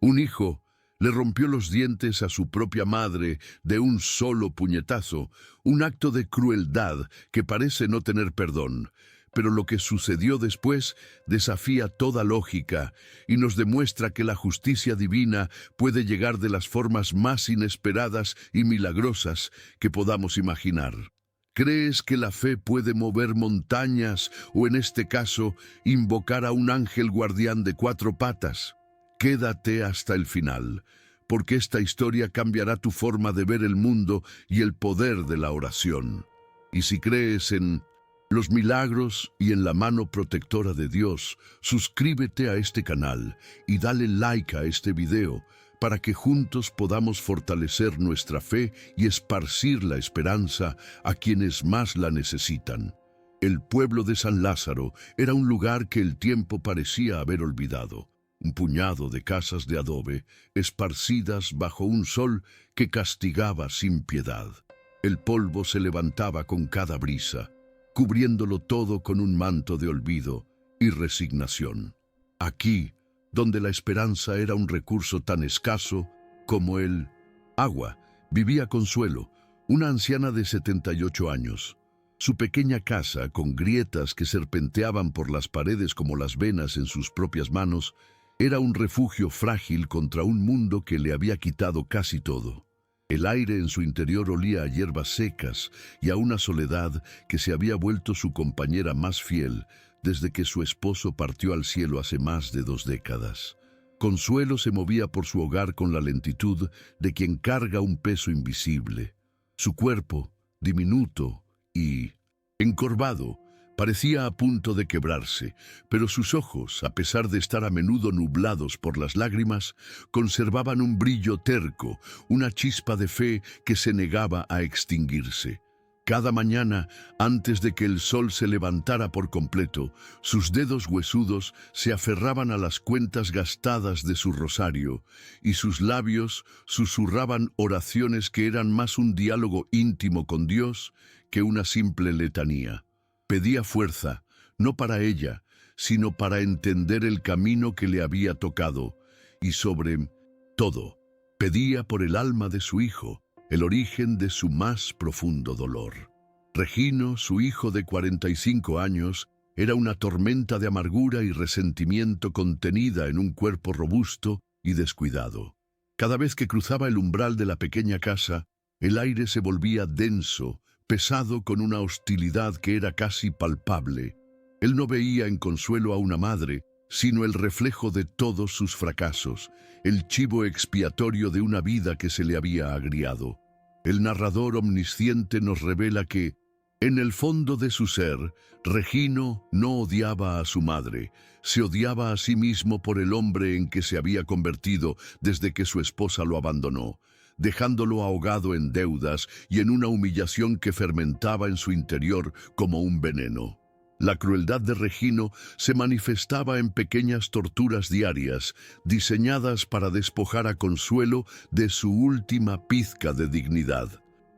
Un hijo le rompió los dientes a su propia madre de un solo puñetazo, un acto de crueldad que parece no tener perdón. Pero lo que sucedió después desafía toda lógica y nos demuestra que la justicia divina puede llegar de las formas más inesperadas y milagrosas que podamos imaginar. ¿Crees que la fe puede mover montañas o, en este caso, invocar a un ángel guardián de 4 patas? Quédate hasta el final, porque esta historia cambiará tu forma de ver el mundo y el poder de la oración. Y si crees en los milagros y en la mano protectora de Dios, suscríbete a este canal y dale like a este video para que juntos podamos fortalecer nuestra fe y esparcir la esperanza a quienes más la necesitan. El pueblo de San Lázaro era un lugar que el tiempo parecía haber olvidado. Un puñado de casas de adobe esparcidas bajo un sol que castigaba sin piedad. El polvo se levantaba con cada brisa, cubriéndolo todo con un manto de olvido y resignación. Aquí, donde la esperanza era un recurso tan escaso como el agua, vivía Consuelo, una anciana de 78 años. Su pequeña casa, con grietas que serpenteaban por las paredes como las venas en sus propias manos, era un refugio frágil contra un mundo que le había quitado casi todo. El aire en su interior olía a hierbas secas y a una soledad que se había vuelto su compañera más fiel desde que su esposo partió al cielo hace más de 2 décadas. Consuelo se movía por su hogar con la lentitud de quien carga un peso invisible. Su cuerpo, diminuto y encorvado, parecía a punto de quebrarse, pero sus ojos, a pesar de estar a menudo nublados por las lágrimas, conservaban un brillo terco, una chispa de fe que se negaba a extinguirse. Cada mañana, antes de que el sol se levantara por completo, sus dedos huesudos se aferraban a las cuentas gastadas de su rosario, y sus labios susurraban oraciones que eran más un diálogo íntimo con Dios que una simple letanía. Pedía fuerza, no para ella, sino para entender el camino que le había tocado, y sobre todo, pedía por el alma de su hijo, el origen de su más profundo dolor. Regino, su hijo de 45 años, era una tormenta de amargura y resentimiento contenida en un cuerpo robusto y descuidado. Cada vez que cruzaba el umbral de la pequeña casa, el aire se volvía denso, pesado con una hostilidad que era casi palpable. Él no veía en Consuelo a una madre, sino el reflejo de todos sus fracasos, el chivo expiatorio de una vida que se le había agriado. El narrador omnisciente nos revela que, en el fondo de su ser, Regino no odiaba a su madre, se odiaba a sí mismo por el hombre en que se había convertido desde que su esposa lo abandonó, dejándolo ahogado en deudas y en una humillación que fermentaba en su interior como un veneno. La crueldad de Regino se manifestaba en pequeñas torturas diarias, diseñadas para despojar a Consuelo de su última pizca de dignidad.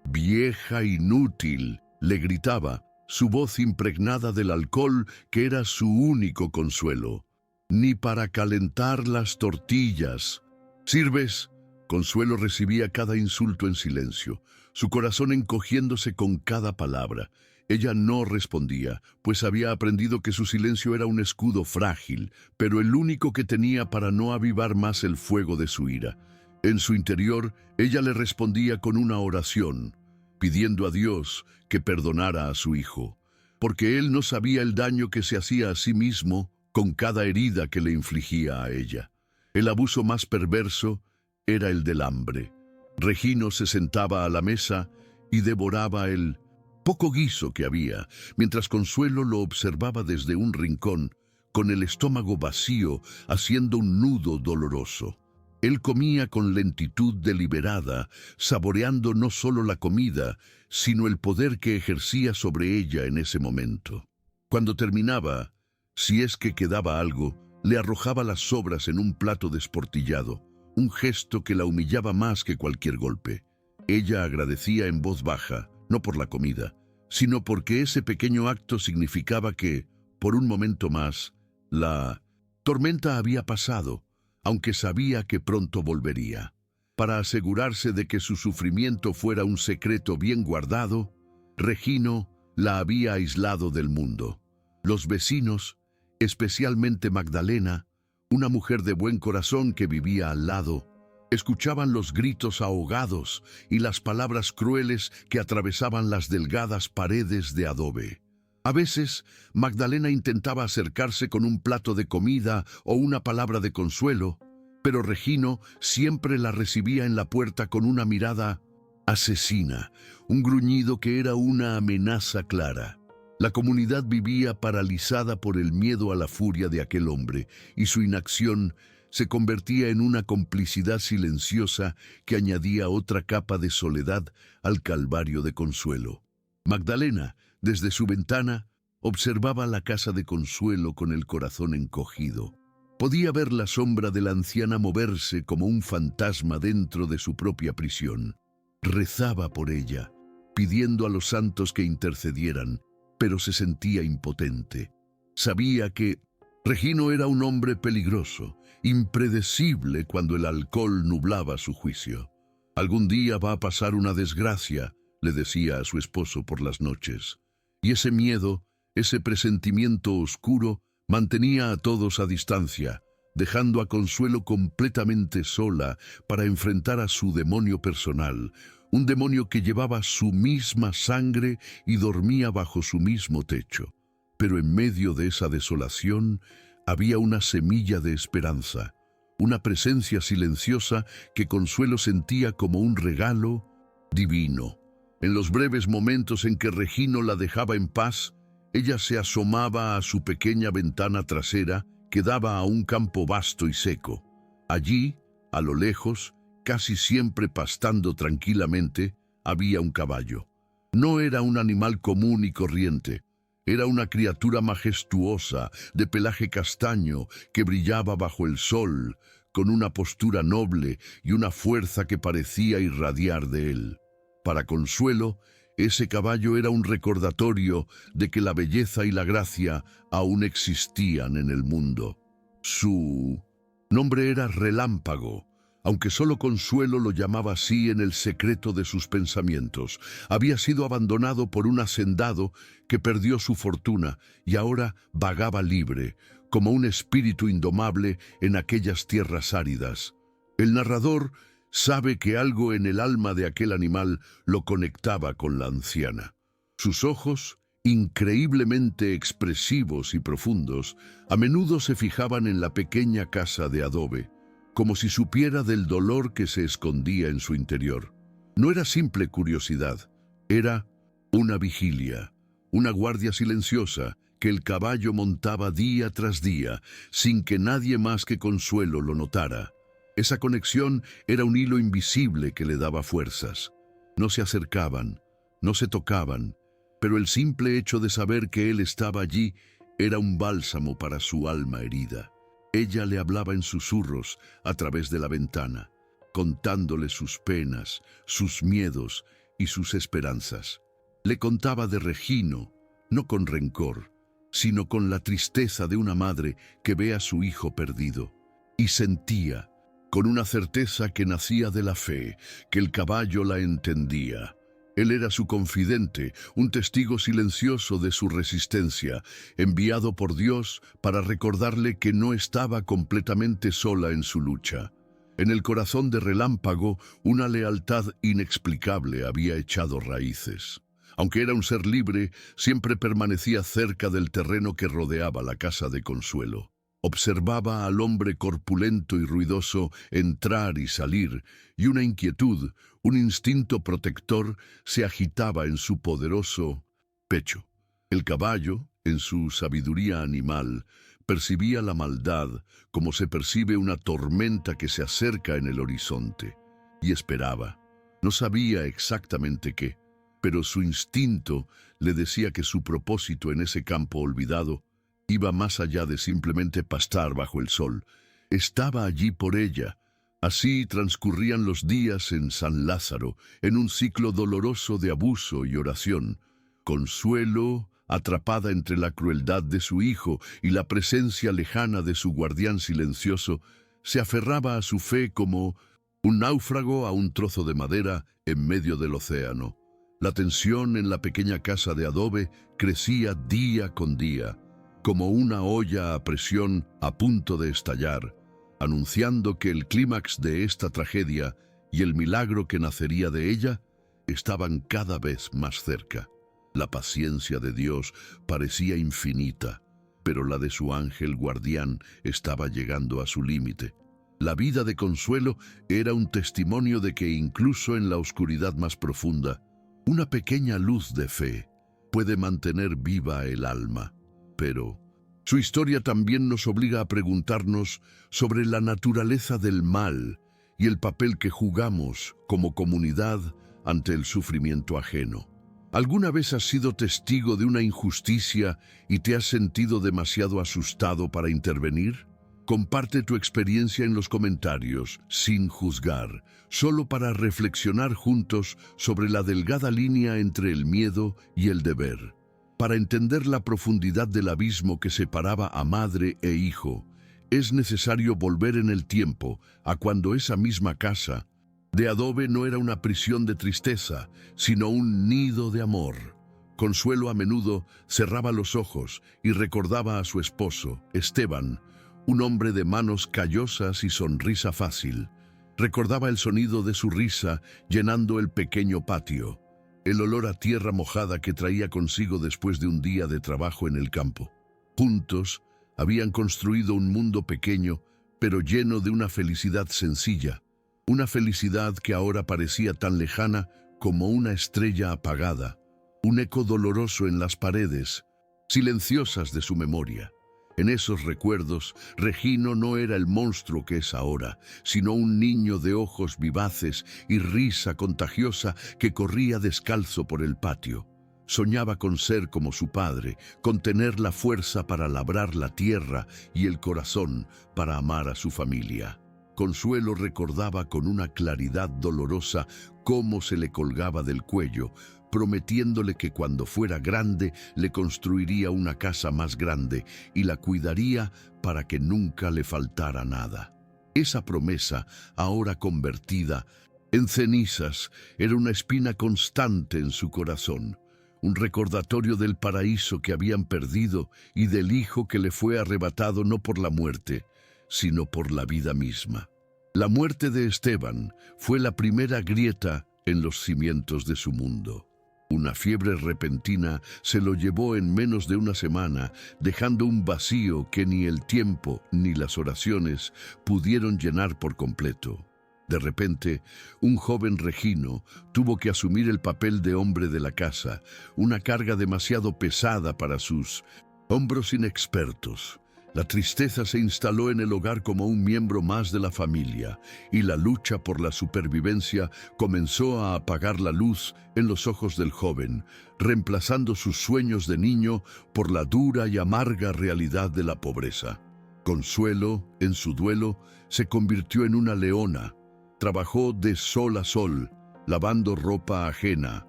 «Vieja inútil», le gritaba, su voz impregnada del alcohol que era su único consuelo. «Ni para calentar las tortillas. ¿Sirves?». Consuelo recibía cada insulto en silencio, su corazón encogiéndose con cada palabra. Ella no respondía, pues había aprendido que su silencio era un escudo frágil, pero el único que tenía para no avivar más el fuego de su ira. En su interior, ella le respondía con una oración, pidiendo a Dios que perdonara a su hijo, porque él no sabía el daño que se hacía a sí mismo con cada herida que le infligía a ella. El abuso más perverso era el del hambre. Regino se sentaba a la mesa y devoraba el poco guiso que había, mientras Consuelo lo observaba desde un rincón, con el estómago vacío, haciendo un nudo doloroso. Él comía con lentitud deliberada, saboreando no solo la comida, sino el poder que ejercía sobre ella en ese momento. Cuando terminaba, si es que quedaba algo, le arrojaba las sobras en un plato desportillado, un gesto que la humillaba más que cualquier golpe. Ella agradecía en voz baja, no por la comida, sino porque ese pequeño acto significaba que, por un momento más, la tormenta había pasado, aunque sabía que pronto volvería. Para asegurarse de que su sufrimiento fuera un secreto bien guardado, Regino la había aislado del mundo. Los vecinos, especialmente Magdalena, una mujer de buen corazón que vivía al lado, escuchaban los gritos ahogados y las palabras crueles que atravesaban las delgadas paredes de adobe. A veces, Magdalena intentaba acercarse con un plato de comida o una palabra de consuelo, pero Regino siempre la recibía en la puerta con una mirada asesina, un gruñido que era una amenaza clara. La comunidad vivía paralizada por el miedo a la furia de aquel hombre, y su inacción se convertía en una complicidad silenciosa que añadía otra capa de soledad al calvario de Consuelo. Magdalena, desde su ventana, observaba la casa de Consuelo con el corazón encogido. Podía ver la sombra de la anciana moverse como un fantasma dentro de su propia prisión. Rezaba por ella, pidiendo a los santos que intercedieran, pero se sentía impotente. Sabía que Regino era un hombre peligroso, impredecible cuando el alcohol nublaba su juicio. «Algún día va a pasar una desgracia», le decía a su esposo por las noches. Y ese miedo, ese presentimiento oscuro, mantenía a todos a distancia, dejando a Consuelo completamente sola para enfrentar a su demonio personal, un demonio que llevaba su misma sangre y dormía bajo su mismo techo. Pero en medio de esa desolación había una semilla de esperanza, una presencia silenciosa que Consuelo sentía como un regalo divino. En los breves momentos en que Regino la dejaba en paz, ella se asomaba a su pequeña ventana trasera que daba a un campo vasto y seco. Allí, a lo lejos, casi siempre pastando tranquilamente, había un caballo. No era un animal común y corriente. Era una criatura majestuosa, de pelaje castaño, que brillaba bajo el sol, con una postura noble y una fuerza que parecía irradiar de él. Para Consuelo, ese caballo era un recordatorio de que la belleza y la gracia aún existían en el mundo. Su nombre era Relámpago, aunque solo Consuelo lo llamaba así en el secreto de sus pensamientos. Había sido abandonado por un hacendado que perdió su fortuna y ahora vagaba libre, como un espíritu indomable en aquellas tierras áridas. El narrador sabe que algo en el alma de aquel animal lo conectaba con la anciana. Sus ojos, increíblemente expresivos y profundos, a menudo se fijaban en la pequeña casa de adobe, como si supiera del dolor que se escondía en su interior. No era simple curiosidad, era una vigilia, una guardia silenciosa que el caballo montaba día tras día, sin que nadie más que Consuelo lo notara. Esa conexión era un hilo invisible que le daba fuerzas. No se acercaban, no se tocaban, pero el simple hecho de saber que él estaba allí era un bálsamo para su alma herida. Ella le hablaba en susurros a través de la ventana, contándole sus penas, sus miedos y sus esperanzas. Le contaba de Regino, no con rencor, sino con la tristeza de una madre que ve a su hijo perdido. Y sentía, con una certeza que nacía de la fe, que el caballo la entendía. Él era su confidente, un testigo silencioso de su resistencia, enviado por Dios para recordarle que no estaba completamente sola en su lucha. En el corazón de Relámpago, una lealtad inexplicable había echado raíces. Aunque era un ser libre, siempre permanecía cerca del terreno que rodeaba la casa de Consuelo. Observaba al hombre corpulento y ruidoso entrar y salir, y una inquietud, un instinto protector, se agitaba en su poderoso pecho. El caballo, en su sabiduría animal, percibía la maldad como se percibe una tormenta que se acerca en el horizonte, y esperaba. No sabía exactamente qué, pero su instinto le decía que su propósito en ese campo olvidado iba más allá de simplemente pastar bajo el sol. Estaba allí por ella. Así transcurrían los días en San Lázaro, en un ciclo doloroso de abuso y oración. Consuelo, atrapada entre la crueldad de su hijo y la presencia lejana de su guardián silencioso, se aferraba a su fe como un náufrago a un trozo de madera en medio del océano. La tensión en la pequeña casa de adobe crecía día con día, como una olla a presión a punto de estallar, anunciando que el clímax de esta tragedia y el milagro que nacería de ella estaban cada vez más cerca. La paciencia de Dios parecía infinita, pero la de su ángel guardián estaba llegando a su límite. La vida de Consuelo era un testimonio de que incluso en la oscuridad más profunda, una pequeña luz de fe puede mantener viva el alma. Pero su historia también nos obliga a preguntarnos sobre la naturaleza del mal y el papel que jugamos como comunidad ante el sufrimiento ajeno. ¿Alguna vez has sido testigo de una injusticia y te has sentido demasiado asustado para intervenir? Comparte tu experiencia en los comentarios, sin juzgar, solo para reflexionar juntos sobre la delgada línea entre el miedo y el deber. Para entender la profundidad del abismo que separaba a madre e hijo, es necesario volver en el tiempo a cuando esa misma casa de adobe no era una prisión de tristeza, sino un nido de amor. Consuelo a menudo cerraba los ojos y recordaba a su esposo, Esteban, un hombre de manos callosas y sonrisa fácil. Recordaba el sonido de su risa llenando el pequeño patio, el olor a tierra mojada que traía consigo después de un día de trabajo en el campo. Juntos habían construido un mundo pequeño, pero lleno de una felicidad sencilla. Una felicidad que ahora parecía tan lejana como una estrella apagada, un eco doloroso en las paredes, silenciosas de su memoria. En esos recuerdos, Regino no era el monstruo que es ahora, sino un niño de ojos vivaces y risa contagiosa que corría descalzo por el patio. Soñaba con ser como su padre, con tener la fuerza para labrar la tierra y el corazón para amar a su familia. Consuelo recordaba con una claridad dolorosa cómo se le colgaba del cuello, prometiéndole que cuando fuera grande le construiría una casa más grande y la cuidaría para que nunca le faltara nada. Esa promesa, ahora convertida en cenizas, era una espina constante en su corazón, un recordatorio del paraíso que habían perdido y del hijo que le fue arrebatado no por la muerte, sino por la vida misma. La muerte de Esteban fue la primera grieta en los cimientos de su mundo. Una fiebre repentina se lo llevó en menos de una semana, dejando un vacío que ni el tiempo ni las oraciones pudieron llenar por completo. De repente, un joven Regino tuvo que asumir el papel de hombre de la casa, una carga demasiado pesada para sus hombros inexpertos. La tristeza se instaló en el hogar como un miembro más de la familia, y la lucha por la supervivencia comenzó a apagar la luz en los ojos del joven, reemplazando sus sueños de niño por la dura y amarga realidad de la pobreza. Consuelo, en su duelo, se convirtió en una leona. Trabajó de sol a sol, lavando ropa ajena,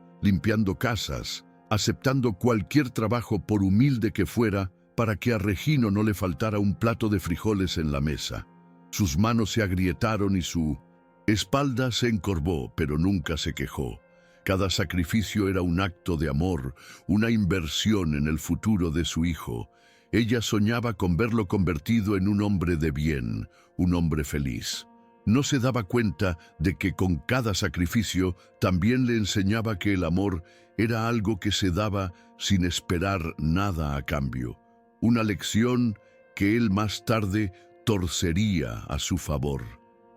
limpiando casas, aceptando cualquier trabajo por humilde que fuera, para que a Regino no le faltara un plato de frijoles en la mesa. Sus manos se agrietaron y su espalda se encorvó, pero nunca se quejó. Cada sacrificio era un acto de amor, una inversión en el futuro de su hijo. Ella soñaba con verlo convertido en un hombre de bien, un hombre feliz. No se daba cuenta de que con cada sacrificio también le enseñaba que el amor era algo que se daba sin esperar nada a cambio. Una lección que él más tarde torcería a su favor.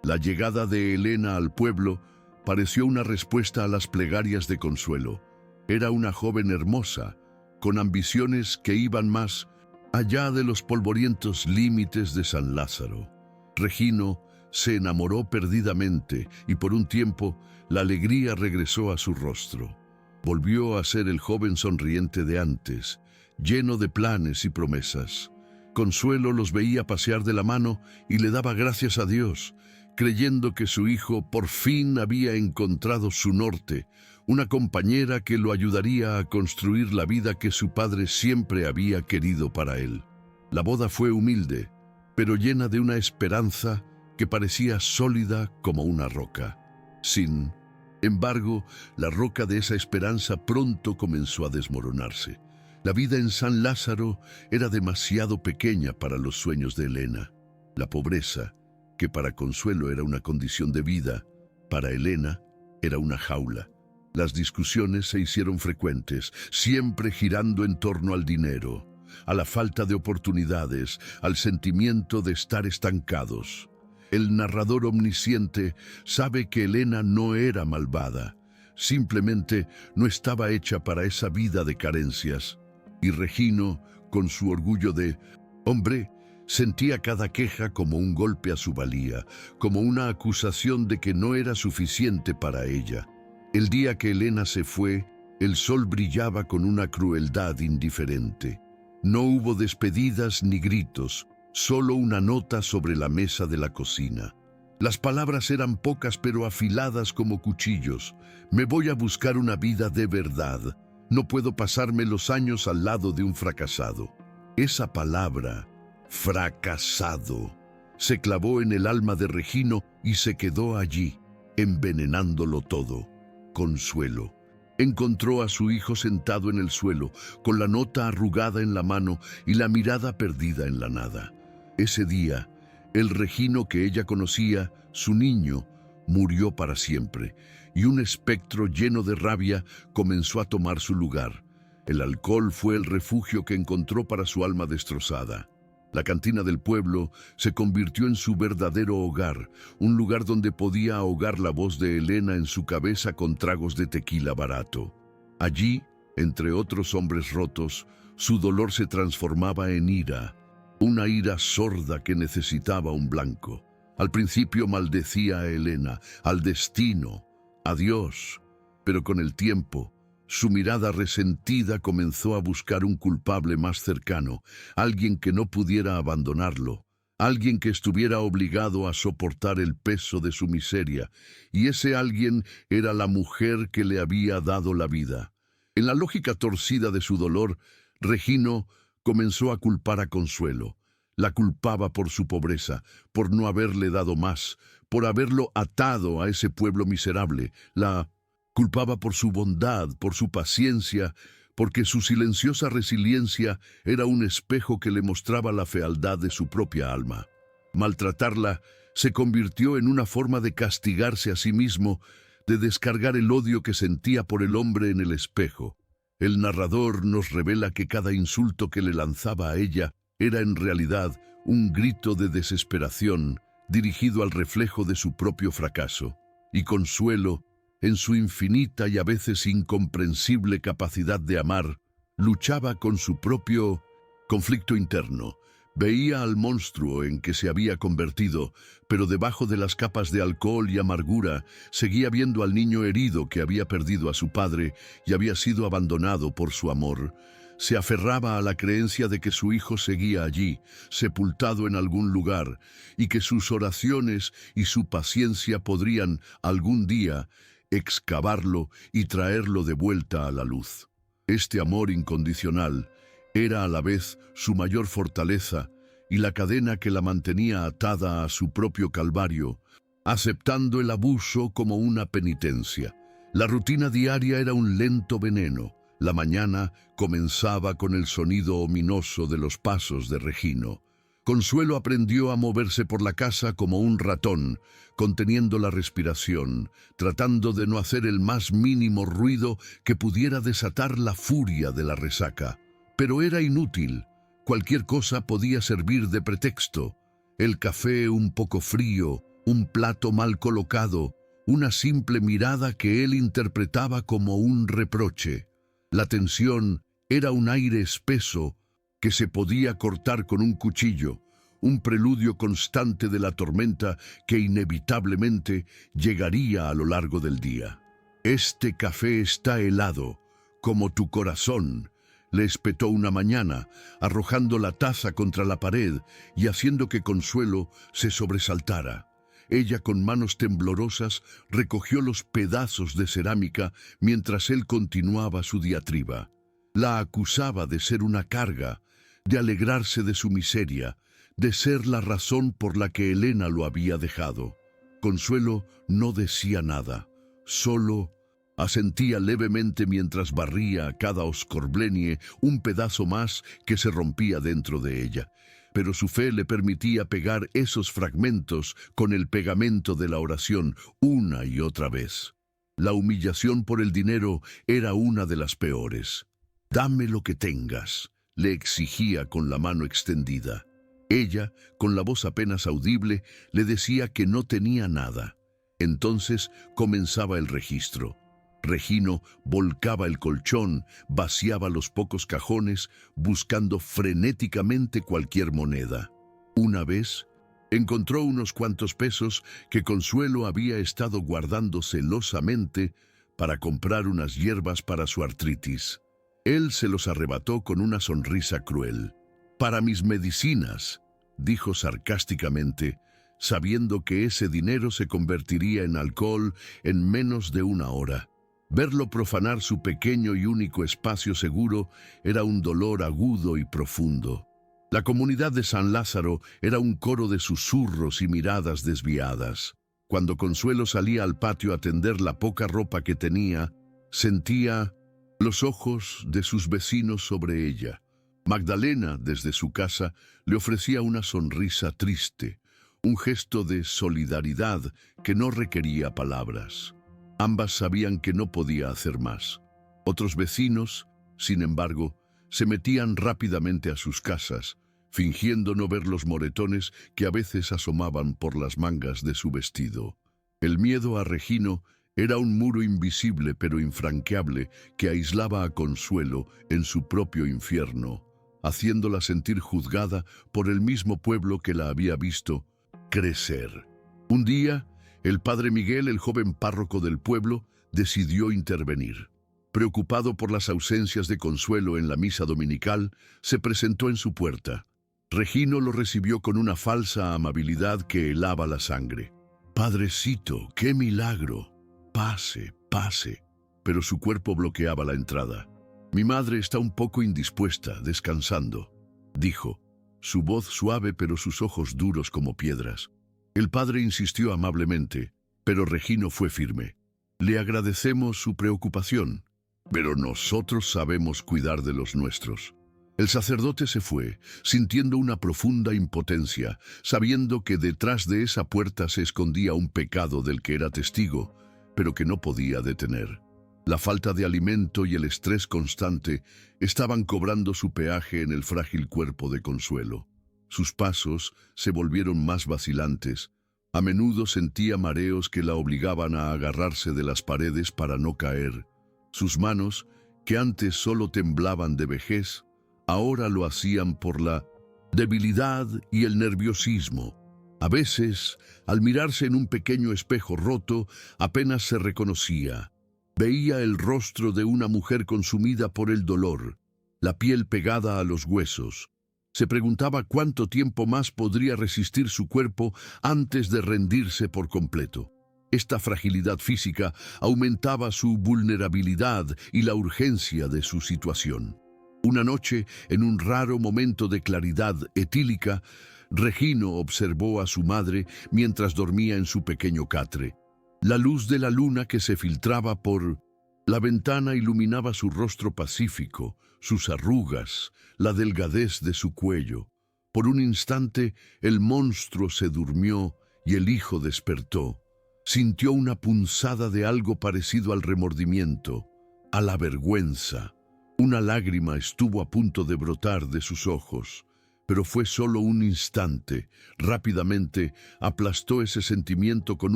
La llegada de Elena al pueblo pareció una respuesta a las plegarias de Consuelo. Era una joven hermosa, con ambiciones que iban más allá de los polvorientos límites de San Lázaro. Regino se enamoró perdidamente y por un tiempo la alegría regresó a su rostro. Volvió a ser el joven sonriente de antes, lleno de planes y promesas. Consuelo los veía pasear de la mano y le daba gracias a Dios, creyendo que su hijo por fin había encontrado su norte, una compañera que lo ayudaría a construir la vida que su padre siempre había querido para él. La boda fue humilde, pero llena de una esperanza que parecía sólida como una roca. Sin embargo, la roca de esa esperanza pronto comenzó a desmoronarse. La vida en San Lázaro era demasiado pequeña para los sueños de Elena. La pobreza, que para Consuelo era una condición de vida, para Elena era una jaula. Las discusiones se hicieron frecuentes, siempre girando en torno al dinero, a la falta de oportunidades, al sentimiento de estar estancados. El narrador omnisciente sabe que Elena no era malvada, simplemente no estaba hecha para esa vida de carencias. Y Regino, con su orgullo de hombre, sentía cada queja como un golpe a su valía, como una acusación de que no era suficiente para ella. El día que Elena se fue, el sol brillaba con una crueldad indiferente. No hubo despedidas ni gritos, solo una nota sobre la mesa de la cocina. Las palabras eran pocas pero afiladas como cuchillos. Me voy a buscar una vida de verdad. No puedo pasarme los años al lado de un fracasado. Esa palabra, fracasado, se clavó en el alma de Regino y se quedó allí, envenenándolo todo. Consuelo encontró a su hijo sentado en el suelo, con la nota arrugada en la mano y la mirada perdida en la nada. Ese día, el Regino que ella conocía, su niño, murió para siempre, y un espectro lleno de rabia comenzó a tomar su lugar. El alcohol fue el refugio que encontró para su alma destrozada. La cantina del pueblo se convirtió en su verdadero hogar, un lugar donde podía ahogar la voz de Elena en su cabeza con tragos de tequila barato. Allí, entre otros hombres rotos, su dolor se transformaba en ira, una ira sorda que necesitaba un blanco. Al principio maldecía a Elena, al destino, a Dios, pero con el tiempo, su mirada resentida comenzó a buscar un culpable más cercano, alguien que no pudiera abandonarlo, alguien que estuviera obligado a soportar el peso de su miseria, y ese alguien era la mujer que le había dado la vida. En la lógica torcida de su dolor, Regino comenzó a culpar a Consuelo. La culpaba por su pobreza, por no haberle dado más, por haberlo atado a ese pueblo miserable. La culpaba por su bondad, por su paciencia, porque su silenciosa resiliencia era un espejo que le mostraba la fealdad de su propia alma. Maltratarla se convirtió en una forma de castigarse a sí mismo, de descargar el odio que sentía por el hombre en el espejo. El narrador nos revela que cada insulto que le lanzaba a ella era en realidad un grito de desesperación dirigido al reflejo de su propio fracaso. Y Consuelo, en su infinita y a veces incomprensible capacidad de amar, luchaba con su propio conflicto interno. Veía al monstruo en que se había convertido, pero debajo de las capas de alcohol y amargura seguía viendo al niño herido que había perdido a su padre y había sido abandonado por su amor. Se aferraba a la creencia de que su hijo seguía allí, sepultado en algún lugar, y que sus oraciones y su paciencia podrían, algún día, excavarlo y traerlo de vuelta a la luz. Este amor incondicional era a la vez su mayor fortaleza y la cadena que la mantenía atada a su propio calvario, aceptando el abuso como una penitencia. La rutina diaria era un lento veneno. La mañana comenzaba con el sonido ominoso de los pasos de Regino. Consuelo aprendió a moverse por la casa como un ratón, conteniendo la respiración, tratando de no hacer el más mínimo ruido que pudiera desatar la furia de la resaca. Pero era inútil. Cualquier cosa podía servir de pretexto. El café un poco frío, un plato mal colocado, una simple mirada que él interpretaba como un reproche. La tensión era un aire espeso que se podía cortar con un cuchillo, un preludio constante de la tormenta que inevitablemente llegaría a lo largo del día. «Este café está helado, como tu corazón», le espetó una mañana, arrojando la taza contra la pared y haciendo que Consuelo se sobresaltara. Ella, con manos temblorosas, recogió los pedazos de cerámica mientras él continuaba su diatriba. La acusaba de ser una carga, de alegrarse de su miseria, de ser la razón por la que Elena lo había dejado. Consuelo no decía nada, solo asentía levemente mientras barría a cada oscorblenie un pedazo más que se rompía dentro de ella. Pero su fe le permitía pegar esos fragmentos con el pegamento de la oración una y otra vez. La humillación por el dinero era una de las peores. «Dame lo que tengas», le exigía con la mano extendida. Ella, con la voz apenas audible, le decía que no tenía nada. Entonces comenzaba el registro. Regino volcaba el colchón, vaciaba los pocos cajones, buscando frenéticamente cualquier moneda. Una vez, encontró unos cuantos pesos que Consuelo había estado guardando celosamente para comprar unas hierbas para su artritis. Él se los arrebató con una sonrisa cruel. «Para mis medicinas», dijo sarcásticamente, sabiendo que ese dinero se convertiría en alcohol en menos de una hora. Verlo profanar su pequeño y único espacio seguro era un dolor agudo y profundo. La comunidad de San Lázaro era un coro de susurros y miradas desviadas. Cuando Consuelo salía al patio a tender la poca ropa que tenía, sentía los ojos de sus vecinos sobre ella. Magdalena, desde su casa, le ofrecía una sonrisa triste, un gesto de solidaridad que no requería palabras. Ambas sabían que no podía hacer más. Otros vecinos, sin embargo, se metían rápidamente a sus casas, fingiendo no ver los moretones que a veces asomaban por las mangas de su vestido. El miedo a Regino era un muro invisible pero infranqueable que aislaba a Consuelo en su propio infierno, haciéndola sentir juzgada por el mismo pueblo que la había visto crecer. Un día, el padre Miguel, el joven párroco del pueblo, decidió intervenir. Preocupado por las ausencias de Consuelo en la misa dominical, se presentó en su puerta. Regino lo recibió con una falsa amabilidad que helaba la sangre. «Padrecito, qué milagro. Pase, pase». Pero su cuerpo bloqueaba la entrada. «Mi madre está un poco indispuesta, descansando», dijo, su voz suave pero sus ojos duros como piedras. El padre insistió amablemente, pero Regino fue firme. «Le agradecemos su preocupación, pero nosotros sabemos cuidar de los nuestros». El sacerdote se fue, sintiendo una profunda impotencia, sabiendo que detrás de esa puerta se escondía un pecado del que era testigo, pero que no podía detener. La falta de alimento y el estrés constante estaban cobrando su peaje en el frágil cuerpo de Consuelo. Sus pasos se volvieron más vacilantes. A menudo sentía mareos que la obligaban a agarrarse de las paredes para no caer. Sus manos, que antes solo temblaban de vejez, ahora lo hacían por la debilidad y el nerviosismo. A veces, al mirarse en un pequeño espejo roto, apenas se reconocía. Veía el rostro de una mujer consumida por el dolor, la piel pegada a los huesos. Se preguntaba cuánto tiempo más podría resistir su cuerpo antes de rendirse por completo. Esta fragilidad física aumentaba su vulnerabilidad y la urgencia de su situación. Una noche, en un raro momento de claridad etílica, Regino observó a su madre mientras dormía en su pequeño catre. La luz de la luna que se filtraba por la ventana iluminaba su rostro pacífico, sus arrugas, la delgadez de su cuello. Por un instante, el monstruo se durmió y el hijo despertó. Sintió una punzada de algo parecido al remordimiento, a la vergüenza. Una lágrima estuvo a punto de brotar de sus ojos, pero fue solo un instante. Rápidamente aplastó ese sentimiento con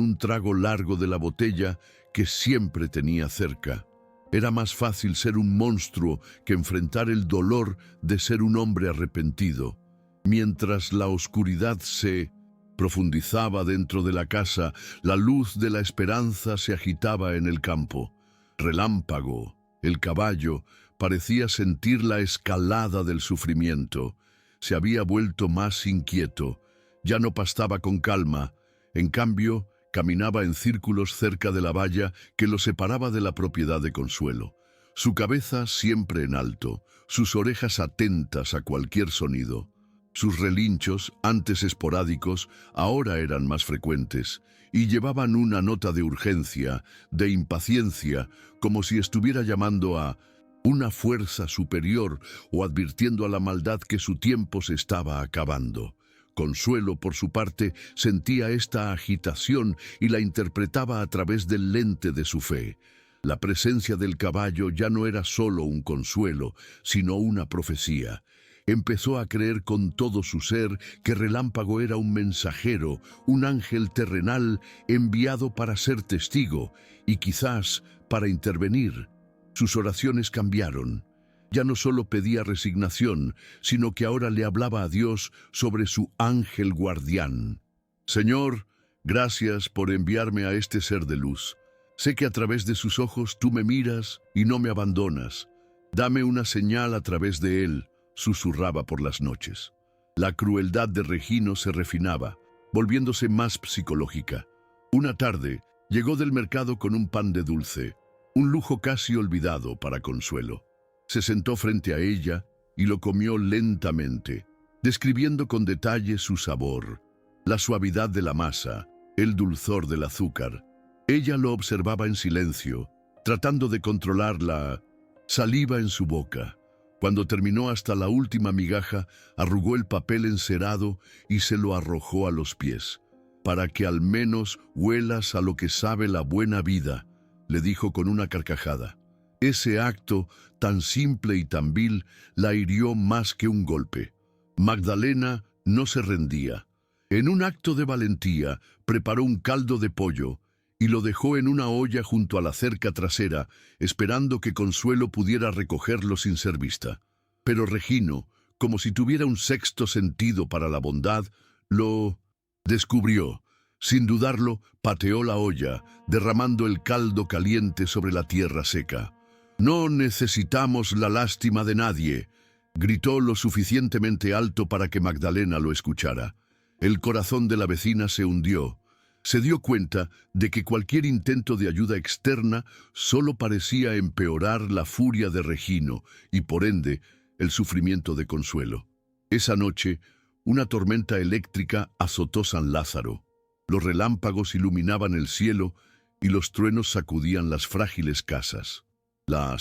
un trago largo de la botella que siempre tenía cerca. Era más fácil ser un monstruo que enfrentar el dolor de ser un hombre arrepentido. Mientras la oscuridad se profundizaba dentro de la casa, la luz de la esperanza se agitaba en el campo. Relámpago, el caballo, parecía sentir la escalada del sufrimiento. Se había vuelto más inquieto. Ya no pastaba con calma. En cambio, caminaba en círculos cerca de la valla que lo separaba de la propiedad de Consuelo. Su cabeza siempre en alto, sus orejas atentas a cualquier sonido. Sus relinchos, antes esporádicos, ahora eran más frecuentes, y llevaban una nota de urgencia, de impaciencia, como si estuviera llamando a una fuerza superior o advirtiendo a la maldad que su tiempo se estaba acabando. Consuelo, por su parte, sentía esta agitación y la interpretaba a través del lente de su fe. La presencia del caballo ya no era solo un consuelo, sino una profecía. Empezó a creer con todo su ser que Relámpago era un mensajero, un ángel terrenal enviado para ser testigo y quizás para intervenir. Sus oraciones cambiaron. Ya no solo pedía resignación, sino que ahora le hablaba a Dios sobre su ángel guardián. Señor, gracias por enviarme a este ser de luz. Sé que a través de sus ojos tú me miras y no me abandonas. Dame una señal a través de él, susurraba por las noches. La crueldad de Regino se refinaba, volviéndose más psicológica. Una tarde, llegó del mercado con un pan de dulce, un lujo casi olvidado para Consuelo. Se sentó frente a ella y lo comió lentamente, describiendo con detalle su sabor, la suavidad de la masa, el dulzor del azúcar. Ella lo observaba en silencio, tratando de controlar la saliva en su boca. Cuando terminó hasta la última migaja, arrugó el papel encerado y se lo arrojó a los pies. «Para que al menos huelas a lo que sabe la buena vida», le dijo con una carcajada. Ese acto, tan simple y tan vil, la hirió más que un golpe. Magdalena no se rendía. En un acto de valentía, preparó un caldo de pollo y lo dejó en una olla junto a la cerca trasera, esperando que Consuelo pudiera recogerlo sin ser vista. Pero Regino, como si tuviera un sexto sentido para la bondad, lo descubrió. Sin dudarlo, pateó la olla, derramando el caldo caliente sobre la tierra seca. «No necesitamos la lástima de nadie», gritó lo suficientemente alto para que Magdalena lo escuchara. El corazón de la vecina se hundió. Se dio cuenta de que cualquier intento de ayuda externa solo parecía empeorar la furia de Regino y, por ende, el sufrimiento de Consuelo. Esa noche, una tormenta eléctrica azotó San Lázaro. Los relámpagos iluminaban el cielo y los truenos sacudían las frágiles casas. La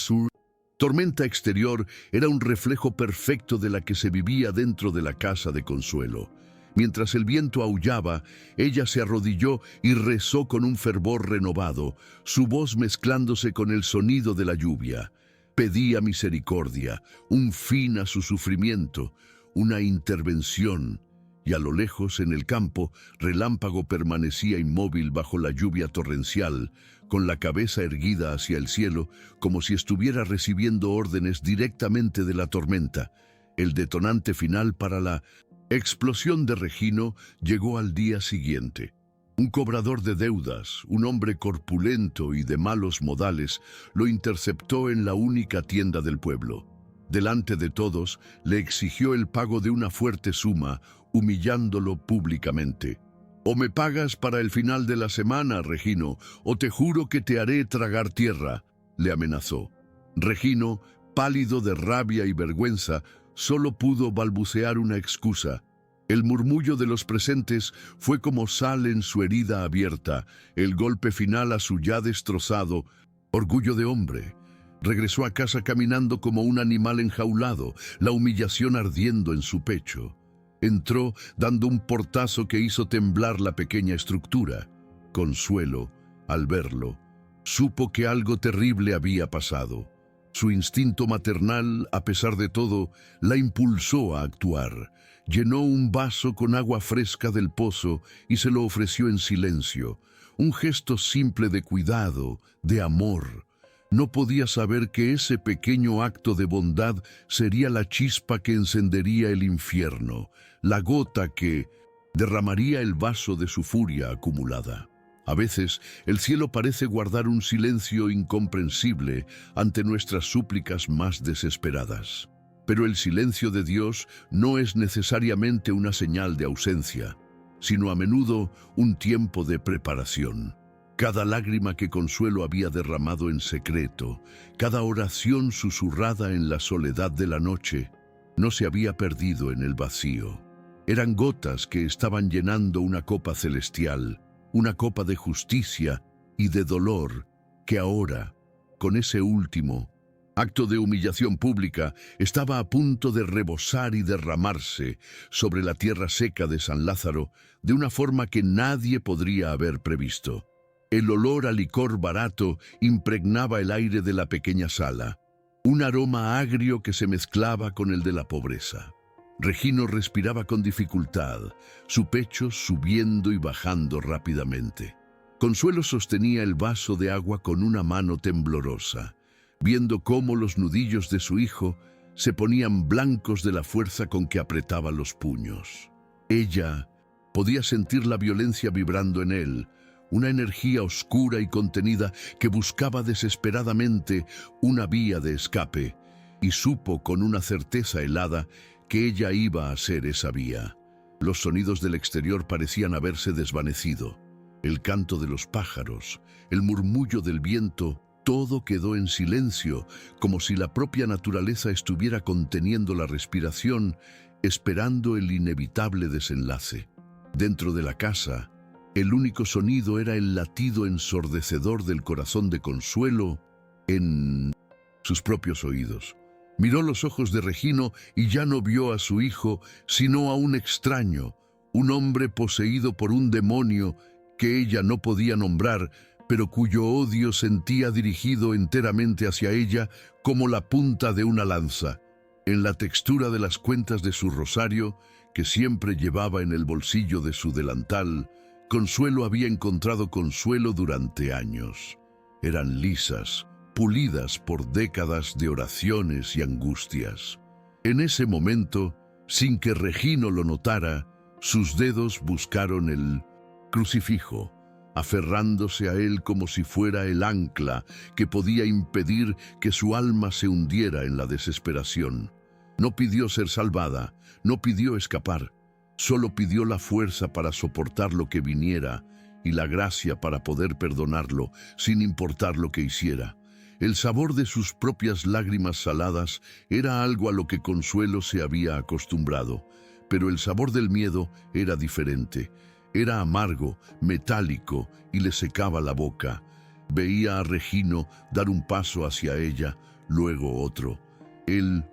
tormenta exterior era un reflejo perfecto de la que se vivía dentro de la casa de Consuelo. Mientras el viento aullaba, ella se arrodilló y rezó con un fervor renovado, su voz mezclándose con el sonido de la lluvia. Pedía misericordia, un fin a su sufrimiento, una intervención. Y a lo lejos, en el campo, Relámpago permanecía inmóvil bajo la lluvia torrencial, con la cabeza erguida hacia el cielo, como si estuviera recibiendo órdenes directamente de la tormenta. El detonante final para la explosión de Regino llegó al día siguiente. Un cobrador de deudas, un hombre corpulento y de malos modales, lo interceptó en la única tienda del pueblo. Delante de todos, le exigió el pago de una fuerte suma, humillándolo públicamente. «O me pagas para el final de la semana, Regino, o te juro que te haré tragar tierra», le amenazó. Regino, pálido de rabia y vergüenza, solo pudo balbucear una excusa. El murmullo de los presentes fue como sal en su herida abierta, el golpe final a su ya destrozado orgullo de hombre. Regresó a casa caminando como un animal enjaulado, la humillación ardiendo en su pecho. Entró dando un portazo que hizo temblar la pequeña estructura. Consuelo, al verlo, supo que algo terrible había pasado. Su instinto maternal, a pesar de todo, la impulsó a actuar. Llenó un vaso con agua fresca del pozo y se lo ofreció en silencio. Un gesto simple de cuidado, de amor. No podía saber que ese pequeño acto de bondad sería la chispa que encendería el infierno, la gota que derramaría el vaso de su furia acumulada. A veces, el cielo parece guardar un silencio incomprensible ante nuestras súplicas más desesperadas. Pero el silencio de Dios no es necesariamente una señal de ausencia, sino a menudo un tiempo de preparación. Cada lágrima que Consuelo había derramado en secreto, cada oración susurrada en la soledad de la noche, no se había perdido en el vacío. Eran gotas que estaban llenando una copa celestial, una copa de justicia y de dolor que ahora, con ese último acto de humillación pública, estaba a punto de rebosar y derramarse sobre la tierra seca de San Lázaro de una forma que nadie podría haber previsto. El olor a licor barato impregnaba el aire de la pequeña sala, un aroma agrio que se mezclaba con el de la pobreza. Regino respiraba con dificultad, su pecho subiendo y bajando rápidamente. Consuelo sostenía el vaso de agua con una mano temblorosa, viendo cómo los nudillos de su hijo se ponían blancos de la fuerza con que apretaba los puños. Ella podía sentir la violencia vibrando en él, una energía oscura y contenida que buscaba desesperadamente una vía de escape, y supo con una certeza helada que ella iba a ser esa vía. Los sonidos del exterior parecían haberse desvanecido. El canto de los pájaros, el murmullo del viento, todo quedó en silencio, como si la propia naturaleza estuviera conteniendo la respiración, esperando el inevitable desenlace. Dentro de la casa, el único sonido era el latido ensordecedor del corazón de Consuelo en sus propios oídos. Miró los ojos de Regino y ya no vio a su hijo, sino a un extraño, un hombre poseído por un demonio que ella no podía nombrar, pero cuyo odio sentía dirigido enteramente hacia ella como la punta de una lanza. En la textura de las cuentas de su rosario, que siempre llevaba en el bolsillo de su delantal, Consuelo había encontrado consuelo durante años. Eran lisas, pulidas por décadas de oraciones y angustias. En ese momento, sin que Regino lo notara, sus dedos buscaron el crucifijo, aferrándose a él como si fuera el ancla que podía impedir que su alma se hundiera en la desesperación. No pidió ser salvada, no pidió escapar, solo pidió la fuerza para soportar lo que viniera y la gracia para poder perdonarlo sin importar lo que hiciera. El sabor de sus propias lágrimas saladas era algo a lo que Consuelo se había acostumbrado, pero el sabor del miedo era diferente. Era amargo, metálico y le secaba la boca. Veía a Regino dar un paso hacia ella, luego otro. El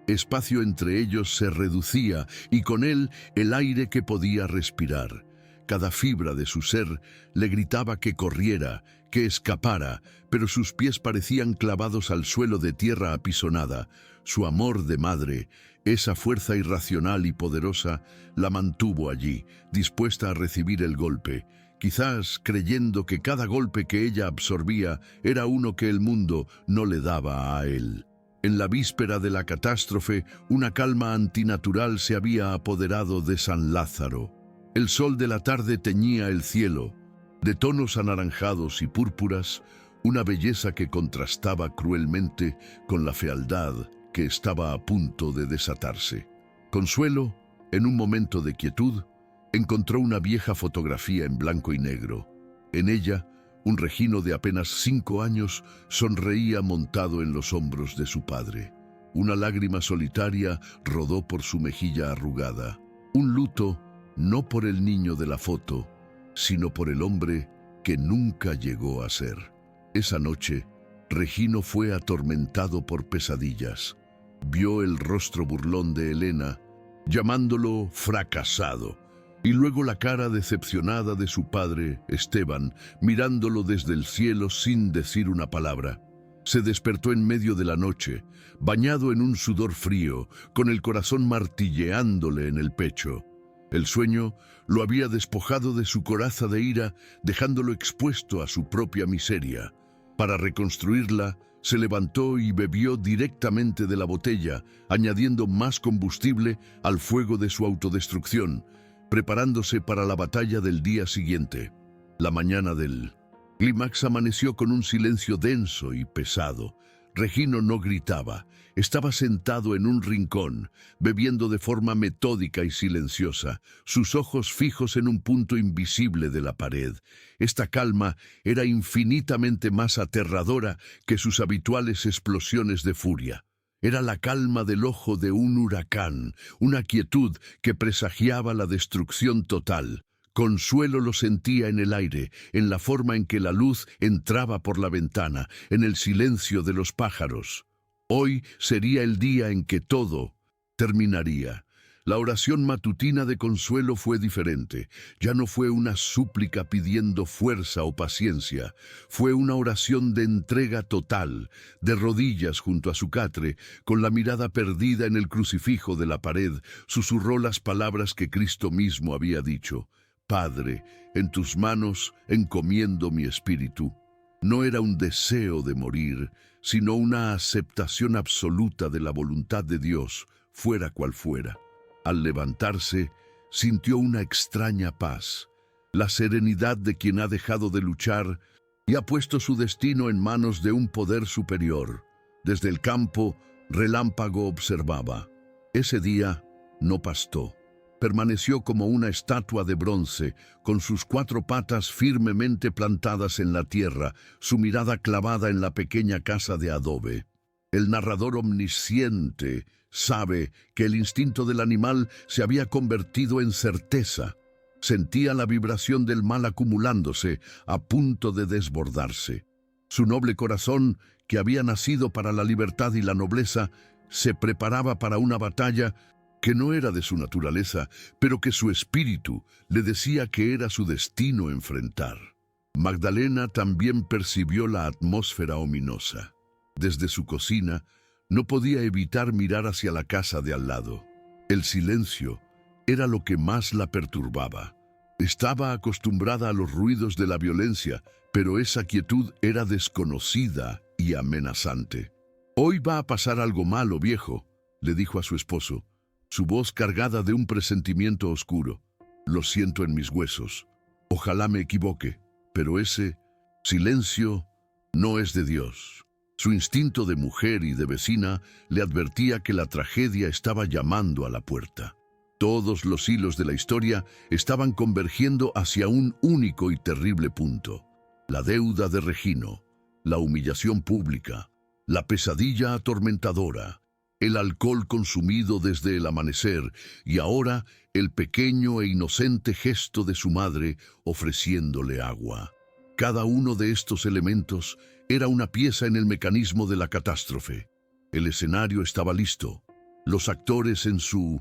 espacio entre ellos se reducía y con él el aire que podía respirar. Cada fibra de su ser le gritaba que corriera, que escapara, pero sus pies parecían clavados al suelo de tierra apisonada. Su amor de madre, esa fuerza irracional y poderosa, la mantuvo allí, dispuesta a recibir el golpe, quizás creyendo que cada golpe que ella absorbía era uno que el mundo no le daba a él. En la víspera de la catástrofe, una calma antinatural se había apoderado de San Lázaro. El sol de la tarde teñía el cielo, de tonos anaranjados y púrpuras, una belleza que contrastaba cruelmente con la fealdad que estaba a punto de desatarse. Consuelo, en un momento de quietud, encontró una vieja fotografía en blanco y negro. En ella, un Regino de apenas 5 años sonreía montado en los hombros de su padre. Una lágrima solitaria rodó por su mejilla arrugada. Un luto, no por el niño de la foto, sino por el hombre que nunca llegó a ser. Esa noche, Regino fue atormentado por pesadillas. Vio el rostro burlón de Elena, llamándolo fracasado, y luego la cara decepcionada de su padre, Esteban, mirándolo desde el cielo sin decir una palabra. Se despertó en medio de la noche, bañado en un sudor frío, con el corazón martilleándole en el pecho. El sueño lo había despojado de su coraza de ira, dejándolo expuesto a su propia miseria. Para reconstruirla, se levantó y bebió directamente de la botella, añadiendo más combustible al fuego de su autodestrucción, preparándose para la batalla del día siguiente. La mañana del clímax amaneció con un silencio denso y pesado. Regino no gritaba, estaba sentado en un rincón, bebiendo de forma metódica y silenciosa, sus ojos fijos en un punto invisible de la pared. Esta calma era infinitamente más aterradora que sus habituales explosiones de furia. Era la calma del ojo de un huracán, una quietud que presagiaba la destrucción total. Consuelo lo sentía en el aire, en la forma en que la luz entraba por la ventana, en el silencio de los pájaros. Hoy sería el día en que todo terminaría. La oración matutina de Consuelo fue diferente. Ya no fue una súplica pidiendo fuerza o paciencia. Fue una oración de entrega total, de rodillas junto a su catre, con la mirada perdida en el crucifijo de la pared, susurró las palabras que Cristo mismo había dicho. Padre, en tus manos encomiendo mi espíritu. No era un deseo de morir, sino una aceptación absoluta de la voluntad de Dios, fuera cual fuera. Al levantarse, sintió una extraña paz, la serenidad de quien ha dejado de luchar y ha puesto su destino en manos de un poder superior. Desde el campo, Relámpago observaba. Ese día no pastó. Permaneció como una estatua de bronce, con sus 4 patas firmemente plantadas en la tierra, su mirada clavada en la pequeña casa de adobe. El narrador omnisciente sabe que el instinto del animal se había convertido en certeza. Sentía la vibración del mal acumulándose, a punto de desbordarse. Su noble corazón, que había nacido para la libertad y la nobleza, se preparaba para una batalla que no era de su naturaleza, pero que su espíritu le decía que era su destino enfrentar. Magdalena también percibió la atmósfera ominosa. Desde su cocina, no podía evitar mirar hacia la casa de al lado. El silencio era lo que más la perturbaba. Estaba acostumbrada a los ruidos de la violencia, pero esa quietud era desconocida y amenazante. «Hoy va a pasar algo malo, viejo», le dijo a su esposo, su voz cargada de un presentimiento oscuro. «Lo siento en mis huesos. Ojalá me equivoque, pero ese silencio no es de Dios». Su instinto de mujer y de vecina le advertía que la tragedia estaba llamando a la puerta. Todos los hilos de la historia estaban convergiendo hacia un único y terrible punto: la deuda de Regino, la humillación pública, la pesadilla atormentadora, el alcohol consumido desde el amanecer y ahora el pequeño e inocente gesto de su madre ofreciéndole agua. Cada uno de estos elementos era una pieza en el mecanismo de la catástrofe. El escenario estaba listo, los actores en su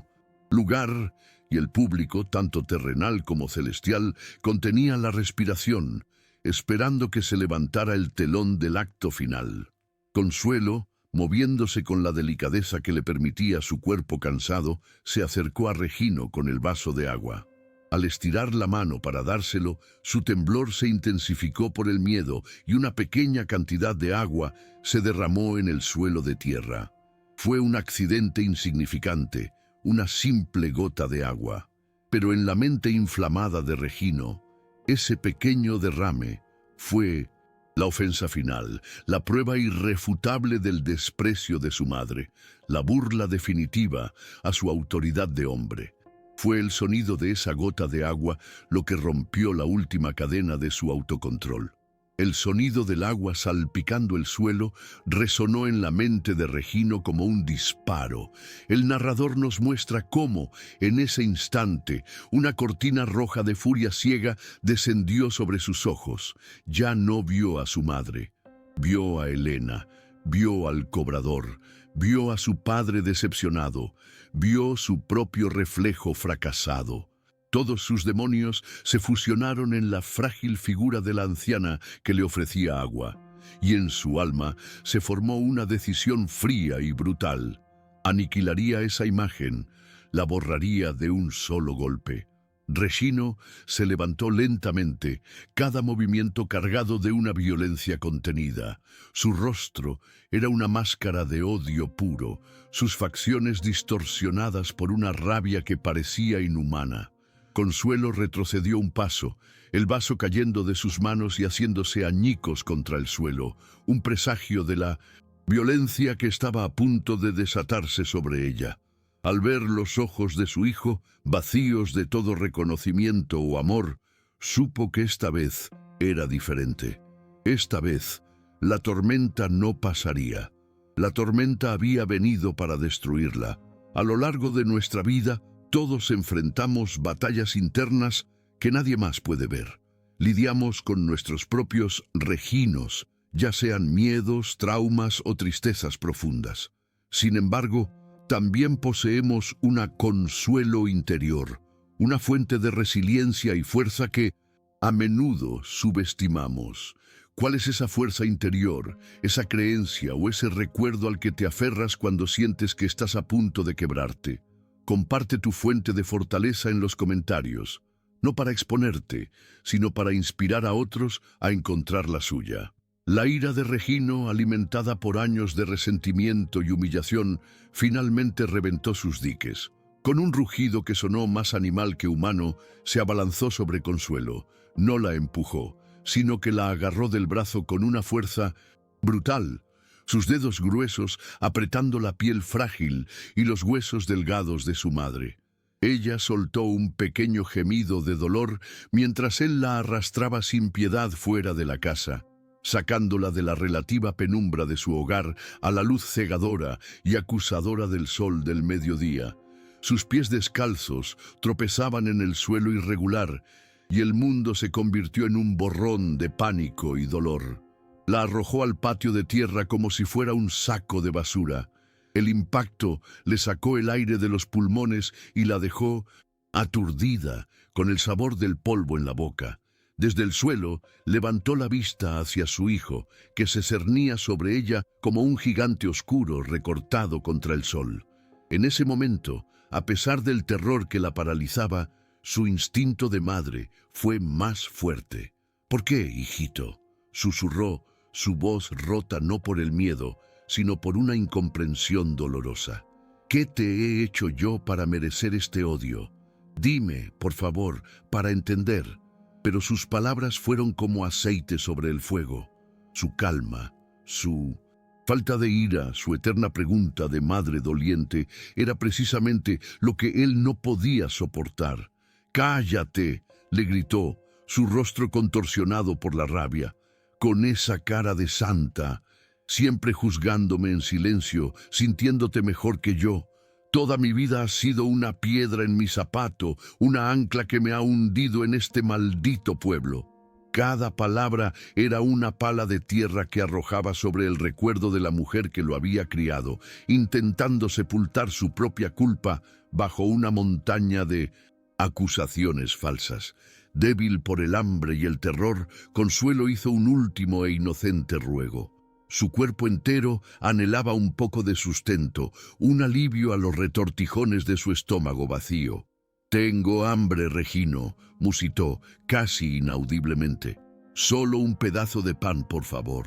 lugar y el público, tanto terrenal como celestial, contenía la respiración, esperando que se levantara el telón del acto final. Consuelo, moviéndose con la delicadeza que le permitía su cuerpo cansado, se acercó a Regino con el vaso de agua. Al estirar la mano para dárselo, su temblor se intensificó por el miedo y una pequeña cantidad de agua se derramó en el suelo de tierra. Fue un accidente insignificante, una simple gota de agua. Pero en la mente inflamada de Regino, ese pequeño derrame fue la ofensa final, la prueba irrefutable del desprecio de su madre, la burla definitiva a su autoridad de hombre. Fue el sonido de esa gota de agua lo que rompió la última cadena de su autocontrol. El sonido del agua salpicando el suelo resonó en la mente de Regino como un disparo. El narrador nos muestra cómo, en ese instante, una cortina roja de furia ciega descendió sobre sus ojos. Ya no vio a su madre, vio a Helena, vio al cobrador, vio a su padre decepcionado, vio su propio reflejo fracasado. Todos sus demonios se fusionaron en la frágil figura de la anciana que le ofrecía agua, y en su alma se formó una decisión fría y brutal. Aniquilaría esa imagen, la borraría de un solo golpe. Regino se levantó lentamente, cada movimiento cargado de una violencia contenida. Su rostro era una máscara de odio puro, sus facciones distorsionadas por una rabia que parecía inhumana. Consuelo retrocedió un paso, el vaso cayendo de sus manos y haciéndose añicos contra el suelo, un presagio de la violencia que estaba a punto de desatarse sobre ella. Al ver los ojos de su hijo, vacíos de todo reconocimiento o amor, supo que esta vez era diferente. Esta vez, la tormenta no pasaría. La tormenta había venido para destruirla. A lo largo de nuestra vida, todos enfrentamos batallas internas que nadie más puede ver. Lidiamos con nuestros propios reginos, ya sean miedos, traumas o tristezas profundas. Sin embargo, también poseemos una consuelo interior, una fuente de resiliencia y fuerza que a menudo subestimamos. ¿Cuál es esa fuerza interior, esa creencia o ese recuerdo al que te aferras cuando sientes que estás a punto de quebrarte? Comparte tu fuente de fortaleza en los comentarios, no para exponerte, sino para inspirar a otros a encontrar la suya. La ira de Regino, alimentada por años de resentimiento y humillación, finalmente reventó sus diques. Con un rugido que sonó más animal que humano, se abalanzó sobre Consuelo. No la empujó, sino que la agarró del brazo con una fuerza brutal, sus dedos gruesos apretando la piel frágil y los huesos delgados de su madre. Ella soltó un pequeño gemido de dolor mientras él la arrastraba sin piedad fuera de la casa, sacándola de la relativa penumbra de su hogar a la luz cegadora y acusadora del sol del mediodía. Sus pies descalzos tropezaban en el suelo irregular y el mundo se convirtió en un borrón de pánico y dolor. La arrojó al patio de tierra como si fuera un saco de basura. El impacto le sacó el aire de los pulmones y la dejó aturdida, con el sabor del polvo en la boca. Desde el suelo, levantó la vista hacia su hijo, que se cernía sobre ella como un gigante oscuro recortado contra el sol. En ese momento, a pesar del terror que la paralizaba, su instinto de madre fue más fuerte. «¿Por qué, hijito?», susurró, su voz rota no por el miedo, sino por una incomprensión dolorosa. «¿Qué te he hecho yo para merecer este odio? Dime, por favor, para entender». Pero sus palabras fueron como aceite sobre el fuego. Su calma, su falta de ira, su eterna pregunta de madre doliente, era precisamente lo que él no podía soportar. «¡Cállate!», le gritó, su rostro contorsionado por la rabia. «Con esa cara de santa, siempre juzgándome en silencio, sintiéndote mejor que yo. Toda mi vida ha sido una piedra en mi zapato, una ancla que me ha hundido en este maldito pueblo». Cada palabra era una pala de tierra que arrojaba sobre el recuerdo de la mujer que lo había criado, intentando sepultar su propia culpa bajo una montaña de acusaciones falsas. Débil por el hambre y el terror, Consuelo hizo un último e inocente ruego. Su cuerpo entero anhelaba un poco de sustento, un alivio a los retortijones de su estómago vacío. «Tengo hambre, Regino», musitó, casi inaudiblemente. «Solo un pedazo de pan, por favor».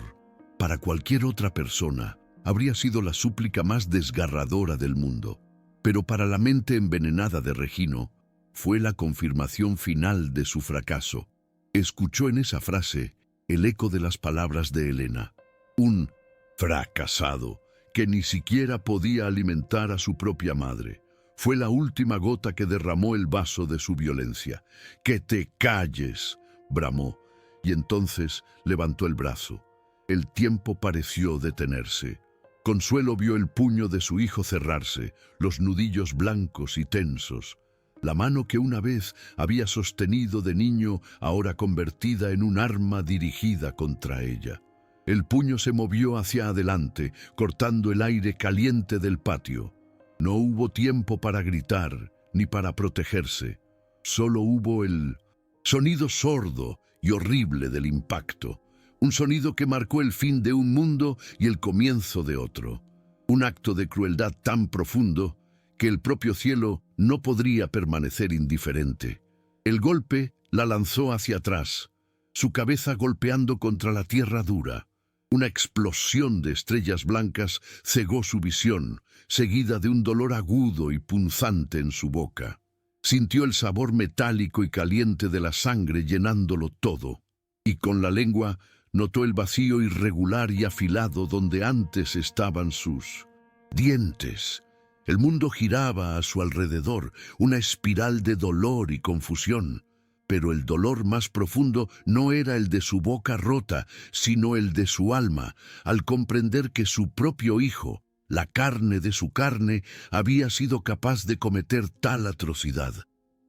Para cualquier otra persona, habría sido la súplica más desgarradora del mundo. Pero para la mente envenenada de Regino, fue la confirmación final de su fracaso. Escuchó en esa frase el eco de las palabras de Helena. Un fracasado que ni siquiera podía alimentar a su propia madre. Fue la última gota que derramó el vaso de su violencia. «¡Que te calles!», bramó, y entonces levantó el brazo. El tiempo pareció detenerse. Consuelo vio el puño de su hijo cerrarse, los nudillos blancos y tensos. La mano que una vez había sostenido de niño, ahora convertida en un arma dirigida contra ella. El puño se movió hacia adelante, cortando el aire caliente del patio. No hubo tiempo para gritar, ni para protegerse. Solo hubo el sonido sordo y horrible del impacto. Un sonido que marcó el fin de un mundo y el comienzo de otro. Un acto de crueldad tan profundo que el propio cielo no podría permanecer indiferente. El golpe la lanzó hacia atrás, su cabeza golpeando contra la tierra dura. Una explosión de estrellas blancas cegó su visión, seguida de un dolor agudo y punzante en su boca. Sintió el sabor metálico y caliente de la sangre llenándolo todo, y con la lengua notó el vacío irregular y afilado donde antes estaban sus dientes. El mundo giraba a su alrededor, una espiral de dolor y confusión. Pero el dolor más profundo no era el de su boca rota, sino el de su alma, al comprender que su propio hijo, la carne de su carne, había sido capaz de cometer tal atrocidad.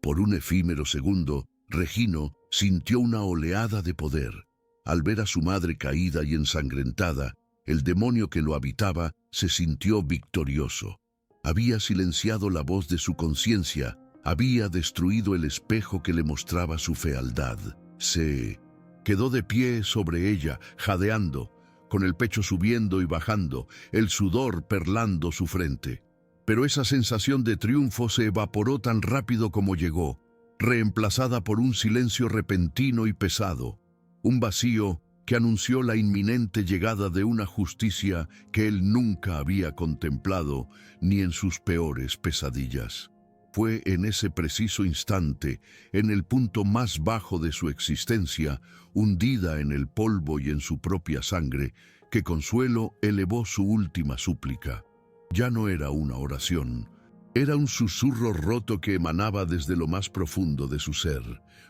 Por un efímero segundo, Regino sintió una oleada de poder. Al ver a su madre caída y ensangrentada, el demonio que lo habitaba se sintió victorioso. Había silenciado la voz de su conciencia, había destruido el espejo que le mostraba su fealdad. Se quedó de pie sobre ella, jadeando, con el pecho subiendo y bajando, el sudor perlando su frente. Pero esa sensación de triunfo se evaporó tan rápido como llegó, reemplazada por un silencio repentino y pesado, un vacío que anunció la inminente llegada de una justicia que él nunca había contemplado ni en sus peores pesadillas. Fue en ese preciso instante, en el punto más bajo de su existencia, hundida en el polvo y en su propia sangre, que Consuelo elevó su última súplica. Ya no era una oración, era un susurro roto que emanaba desde lo más profundo de su ser.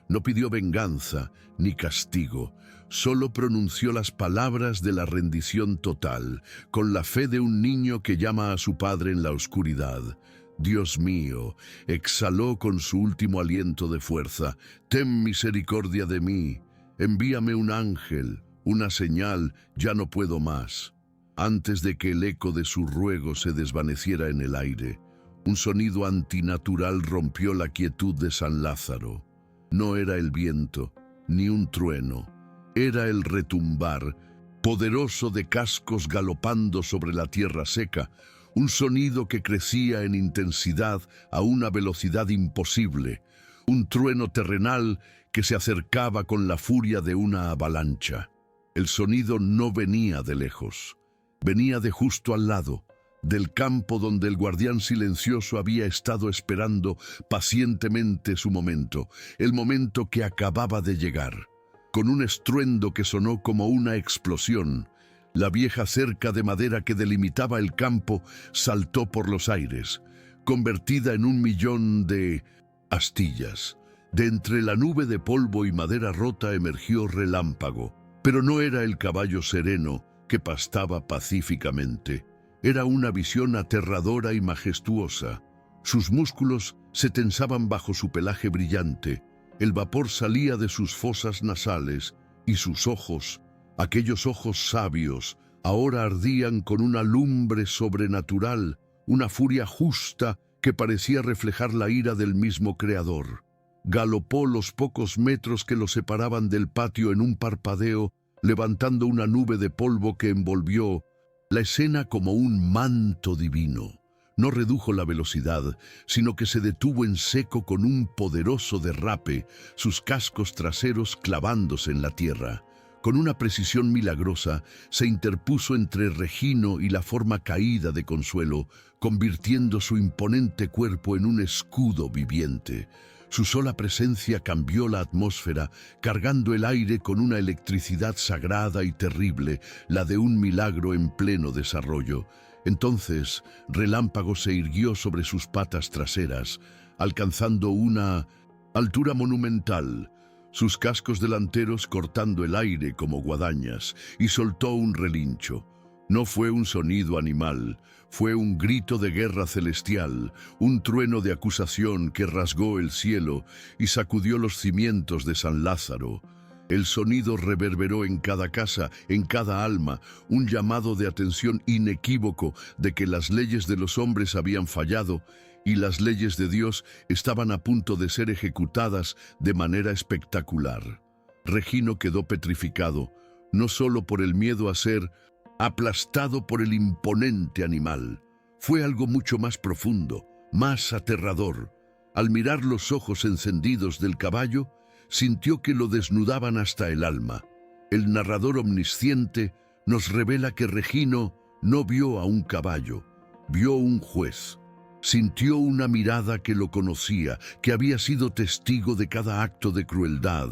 No pidió venganza ni castigo, solo pronunció las palabras de la rendición total, con la fe de un niño que llama a su padre en la oscuridad. Dios mío, exhaló con su último aliento de fuerza, ten misericordia de mí, envíame un ángel, una señal, ya no puedo más. Antes de que el eco de su ruego se desvaneciera en el aire, un sonido antinatural rompió la quietud de San Lázaro. No era el viento, ni un trueno, era el retumbar, poderoso de cascos galopando sobre la tierra seca, un sonido que crecía en intensidad a una velocidad imposible, un trueno terrenal que se acercaba con la furia de una avalancha. El sonido no venía de lejos, venía de justo al lado, del campo donde el guardián silencioso había estado esperando pacientemente su momento, el momento que acababa de llegar. Con un estruendo que sonó como una explosión, la vieja cerca de madera que delimitaba el campo saltó por los aires, convertida en 1.000.000 de astillas. De entre la nube de polvo y madera rota emergió Relámpago, pero no era el caballo sereno que pastaba pacíficamente. Era una visión aterradora y majestuosa. Sus músculos se tensaban bajo su pelaje brillante, el vapor salía de sus fosas nasales y sus ojos, aquellos ojos sabios, ahora ardían con una lumbre sobrenatural, una furia justa que parecía reflejar la ira del mismo Creador. Galopó los pocos metros que lo separaban del patio en un parpadeo, levantando una nube de polvo que envolvió la escena como un manto divino. No redujo la velocidad, sino que se detuvo en seco con un poderoso derrape, sus cascos traseros clavándose en la tierra. Con una precisión milagrosa, se interpuso entre Regino y la forma caída de Consuelo, convirtiendo su imponente cuerpo en un escudo viviente. Su sola presencia cambió la atmósfera, cargando el aire con una electricidad sagrada y terrible, la de un milagro en pleno desarrollo. Entonces, Relámpago se irguió sobre sus patas traseras, alcanzando una altura monumental, sus cascos delanteros cortando el aire como guadañas, y soltó un relincho. No fue un sonido animal, fue un grito de guerra celestial, un trueno de acusación que rasgó el cielo y sacudió los cimientos de San Lázaro. El sonido reverberó en cada casa, en cada alma, un llamado de atención inequívoco de que las leyes de los hombres habían fallado y las leyes de Dios estaban a punto de ser ejecutadas de manera espectacular. Regino quedó petrificado, no solo por el miedo a ser aplastado por el imponente animal. Fue algo mucho más profundo, más aterrador. Al mirar los ojos encendidos del caballo, sintió que lo desnudaban hasta el alma. El narrador omnisciente nos revela que Regino no vio a un caballo, vio un juez. Sintió una mirada que lo conocía, que había sido testigo de cada acto de crueldad,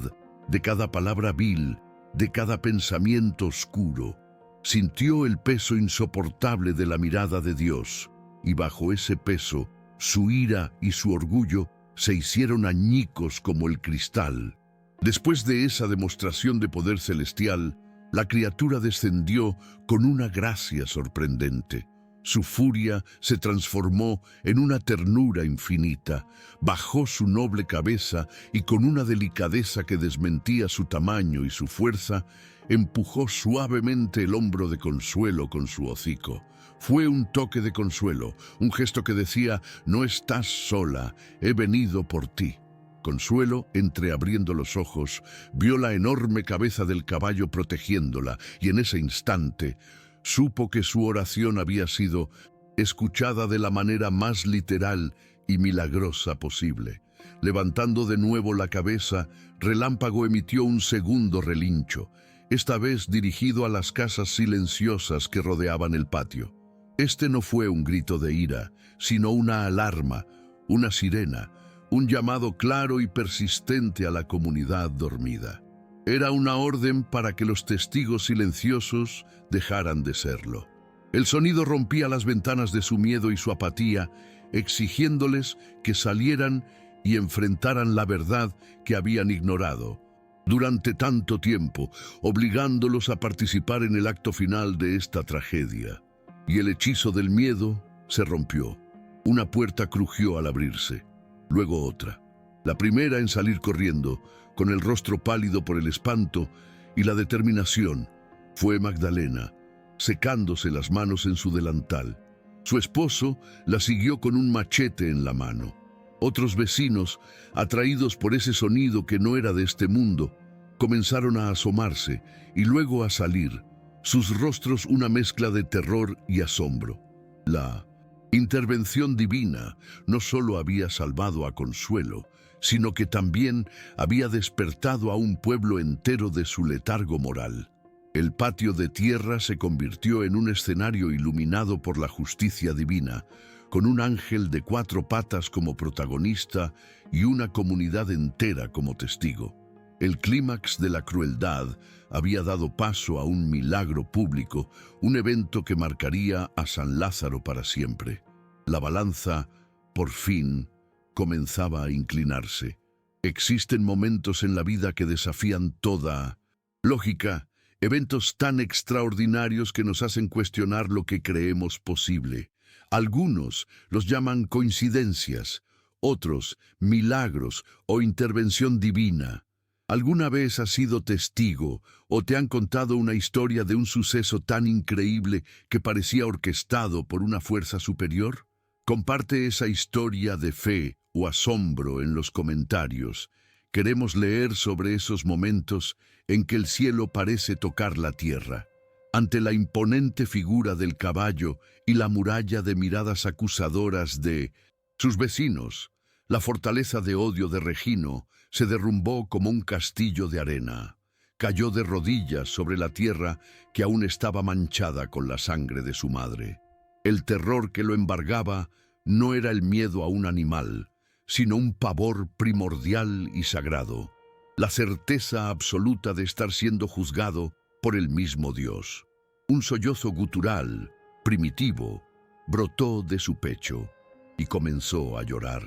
de cada palabra vil, de cada pensamiento oscuro. Sintió el peso insoportable de la mirada de Dios, y bajo ese peso, su ira y su orgullo se hicieron añicos como el cristal. Después de esa demostración de poder celestial, la criatura descendió con una gracia sorprendente. Su furia se transformó en una ternura infinita. Bajó su noble cabeza y con una delicadeza que desmentía su tamaño y su fuerza, empujó suavemente el hombro de Consuelo con su hocico. Fue un toque de consuelo, un gesto que decía: «No estás sola, he venido por ti». Consuelo, entreabriendo los ojos, vio la enorme cabeza del caballo protegiéndola, y en ese instante supo que su oración había sido escuchada de la manera más literal y milagrosa posible. Levantando de nuevo la cabeza, Relámpago emitió un segundo relincho, esta vez dirigido a las casas silenciosas que rodeaban el patio. Este no fue un grito de ira, sino una alarma, una sirena, un llamado claro y persistente a la comunidad dormida. Era una orden para que los testigos silenciosos dejaran de serlo. El sonido rompía las ventanas de su miedo y su apatía, exigiéndoles que salieran y enfrentaran la verdad que habían ignorado durante tanto tiempo, obligándolos a participar en el acto final de esta tragedia. Y el hechizo del miedo se rompió. Una puerta crujió al abrirse, luego otra. La primera en salir corriendo, con el rostro pálido por el espanto y la determinación, fue Magdalena, secándose las manos en su delantal. Su esposo la siguió con un machete en la mano. Otros vecinos, atraídos por ese sonido que no era de este mundo, comenzaron a asomarse y luego a salir, sus rostros una mezcla de terror y asombro. La intervención divina no solo había salvado a Consuelo, sino que también había despertado a un pueblo entero de su letargo moral. El patio de tierra se convirtió en un escenario iluminado por la justicia divina, con un ángel de 4 patas como protagonista y una comunidad entera como testigo. El clímax de la crueldad había dado paso a un milagro público, un evento que marcaría a San Lázaro para siempre. La balanza, por fin, comenzaba a inclinarse. Existen momentos en la vida que desafían toda lógica, eventos tan extraordinarios que nos hacen cuestionar lo que creemos posible. Algunos los llaman coincidencias, otros milagros o intervención divina. ¿Alguna vez has sido testigo o te han contado una historia de un suceso tan increíble que parecía orquestado por una fuerza superior? Comparte esa historia de fe o asombro en los comentarios. Queremos leer sobre esos momentos en que el cielo parece tocar la tierra. Ante la imponente figura del caballo y la muralla de miradas acusadoras de sus vecinos, la fortaleza de odio de Regino se derrumbó como un castillo de arena. Cayó de rodillas sobre la tierra que aún estaba manchada con la sangre de su madre. El terror que lo embargaba no era el miedo a un animal, sino un pavor primordial y sagrado, la certeza absoluta de estar siendo juzgado por el mismo Dios. Un sollozo gutural, primitivo, brotó de su pecho y comenzó a llorar.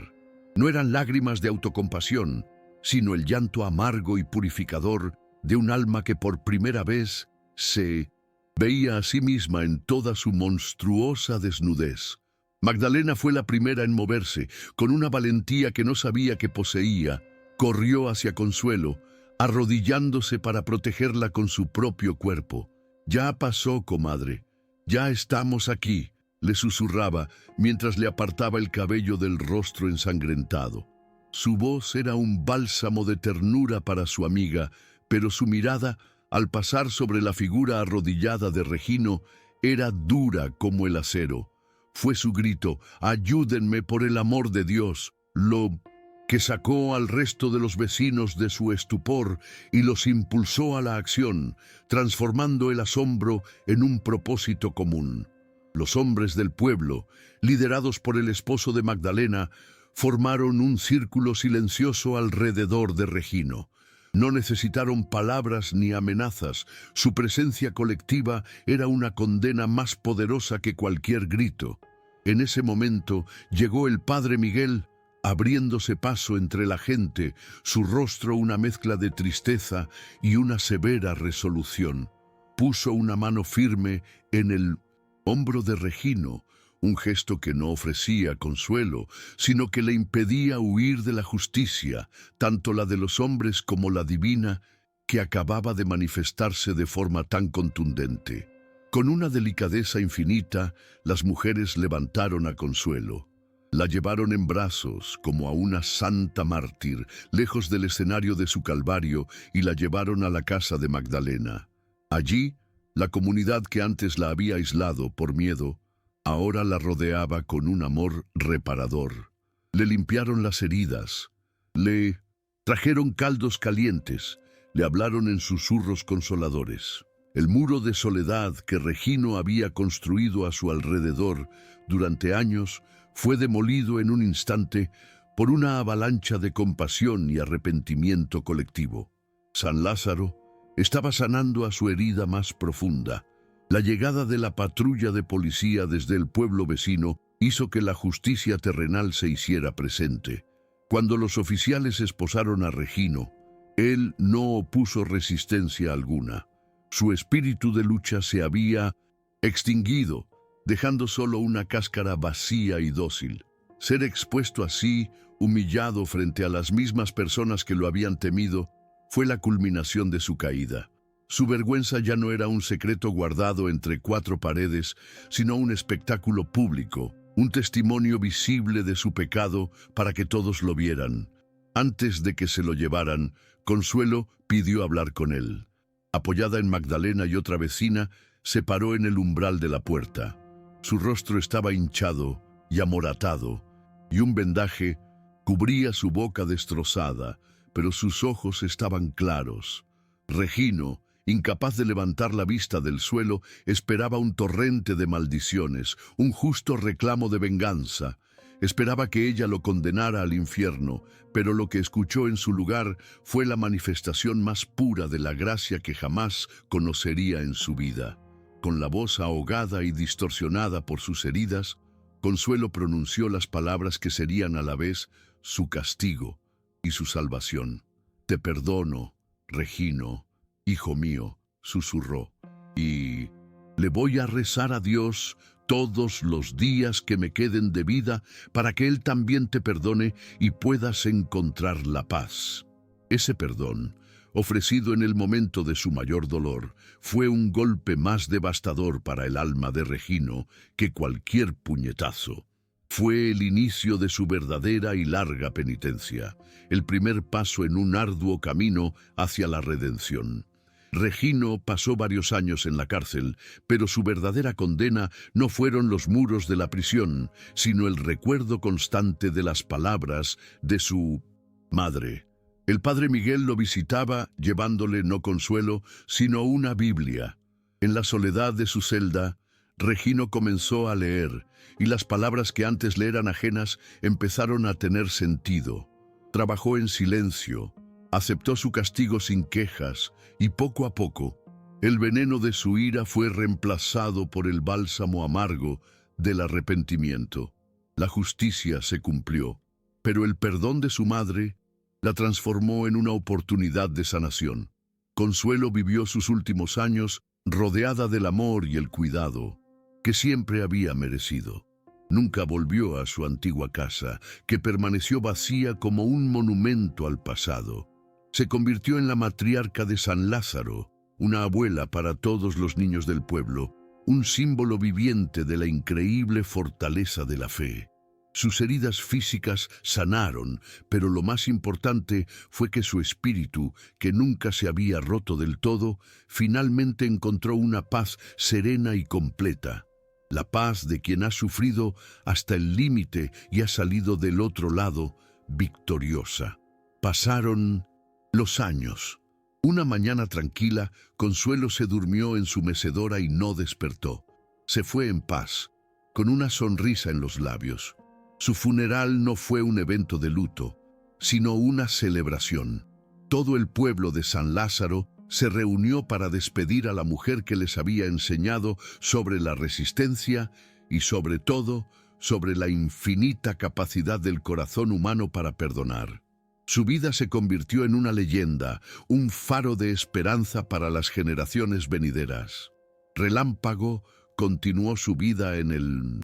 No eran lágrimas de autocompasión, sino el llanto amargo y purificador de un alma que por primera vez se veía a sí misma en toda su monstruosa desnudez. Magdalena fue la primera en moverse, con una valentía que no sabía que poseía. Corrió hacia Consuelo, arrodillándose para protegerla con su propio cuerpo. «Ya pasó, comadre, ya estamos aquí», le susurraba mientras le apartaba el cabello del rostro ensangrentado. Su voz era un bálsamo de ternura para su amiga, pero su mirada, al pasar sobre la figura arrodillada de Regino, era dura como el acero. Fue su grito: «Ayúdenme por el amor de Dios», lo que sacó al resto de los vecinos de su estupor y los impulsó a la acción, transformando el asombro en un propósito común. Los hombres del pueblo, liderados por el esposo de Magdalena, formaron un círculo silencioso alrededor de Regino. No necesitaron palabras ni amenazas. Su presencia colectiva era una condena más poderosa que cualquier grito. En ese momento llegó el padre Miguel, abriéndose paso entre la gente, su rostro una mezcla de tristeza y una severa resolución. Puso una mano firme en el hombro de Regino, un gesto que no ofrecía consuelo, sino que le impedía huir de la justicia, tanto la de los hombres como la divina, que acababa de manifestarse de forma tan contundente. Con una delicadeza infinita, las mujeres levantaron a Consuelo. La llevaron en brazos, como a una santa mártir, lejos del escenario de su calvario, y la llevaron a la casa de Magdalena. Allí, la comunidad que antes la había aislado por miedo, ahora la rodeaba con un amor reparador. Le limpiaron las heridas, le trajeron caldos calientes, le hablaron en susurros consoladores. El muro de soledad que Regino había construido a su alrededor durante años fue demolido en un instante por una avalancha de compasión y arrepentimiento colectivo. San Lázaro estaba sanando a su herida más profunda. La llegada de la patrulla de policía desde el pueblo vecino hizo que la justicia terrenal se hiciera presente. Cuando los oficiales esposaron a Regino, él no opuso resistencia alguna. Su espíritu de lucha se había extinguido, dejando solo una cáscara vacía y dócil. Ser expuesto así, humillado frente a las mismas personas que lo habían temido, fue la culminación de su caída. Su vergüenza ya no era un secreto guardado entre cuatro paredes, sino un espectáculo público, un testimonio visible de su pecado para que todos lo vieran. Antes de que se lo llevaran, Consuelo pidió hablar con él. Apoyada en Magdalena y otra vecina, se paró en el umbral de la puerta. Su rostro estaba hinchado y amoratado, y un vendaje cubría su boca destrozada, pero sus ojos estaban claros. Regino, incapaz de levantar la vista del suelo, esperaba un torrente de maldiciones, un justo reclamo de venganza. Esperaba que ella lo condenara al infierno, pero lo que escuchó en su lugar fue la manifestación más pura de la gracia que jamás conocería en su vida. Con la voz ahogada y distorsionada por sus heridas, Consuelo pronunció las palabras que serían a la vez su castigo y su salvación. «Te perdono, Regino, hijo mío», susurró, «y le voy a rezar a Dios todos los días que me queden de vida para que Él también te perdone y puedas encontrar la paz». Ese perdón, ofrecido en el momento de su mayor dolor, fue un golpe más devastador para el alma de Regino que cualquier puñetazo. Fue el inicio de su verdadera y larga penitencia, el primer paso en un arduo camino hacia la redención. Regino pasó varios años en la cárcel, pero su verdadera condena no fueron los muros de la prisión, sino el recuerdo constante de las palabras de su madre. El padre Miguel lo visitaba, llevándole no consuelo, sino una Biblia. En la soledad de su celda, Regino comenzó a leer, y las palabras que antes le eran ajenas empezaron a tener sentido. Trabajó en silencio, aceptó su castigo sin quejas, y poco a poco, el veneno de su ira fue reemplazado por el bálsamo amargo del arrepentimiento. La justicia se cumplió, pero el perdón de su madre la transformó en una oportunidad de sanación. Consuelo vivió sus últimos años rodeada del amor y el cuidado que siempre había merecido. Nunca volvió a su antigua casa, que permaneció vacía como un monumento al pasado. Se convirtió en la matriarca de San Lázaro, una abuela para todos los niños del pueblo, un símbolo viviente de la increíble fortaleza de la fe. Sus heridas físicas sanaron, pero lo más importante fue que su espíritu, que nunca se había roto del todo, finalmente encontró una paz serena y completa. La paz de quien ha sufrido hasta el límite y ha salido del otro lado victoriosa. Pasaron los años. Una mañana tranquila, Consuelo se durmió en su mecedora y no despertó. Se fue en paz, con una sonrisa en los labios. Su funeral no fue un evento de luto, sino una celebración. Todo el pueblo de San Lázaro se reunió para despedir a la mujer que les había enseñado sobre la resistencia y, sobre todo, sobre la infinita capacidad del corazón humano para perdonar. Su vida se convirtió en una leyenda, un faro de esperanza para las generaciones venideras. Relámpago continuó su vida en el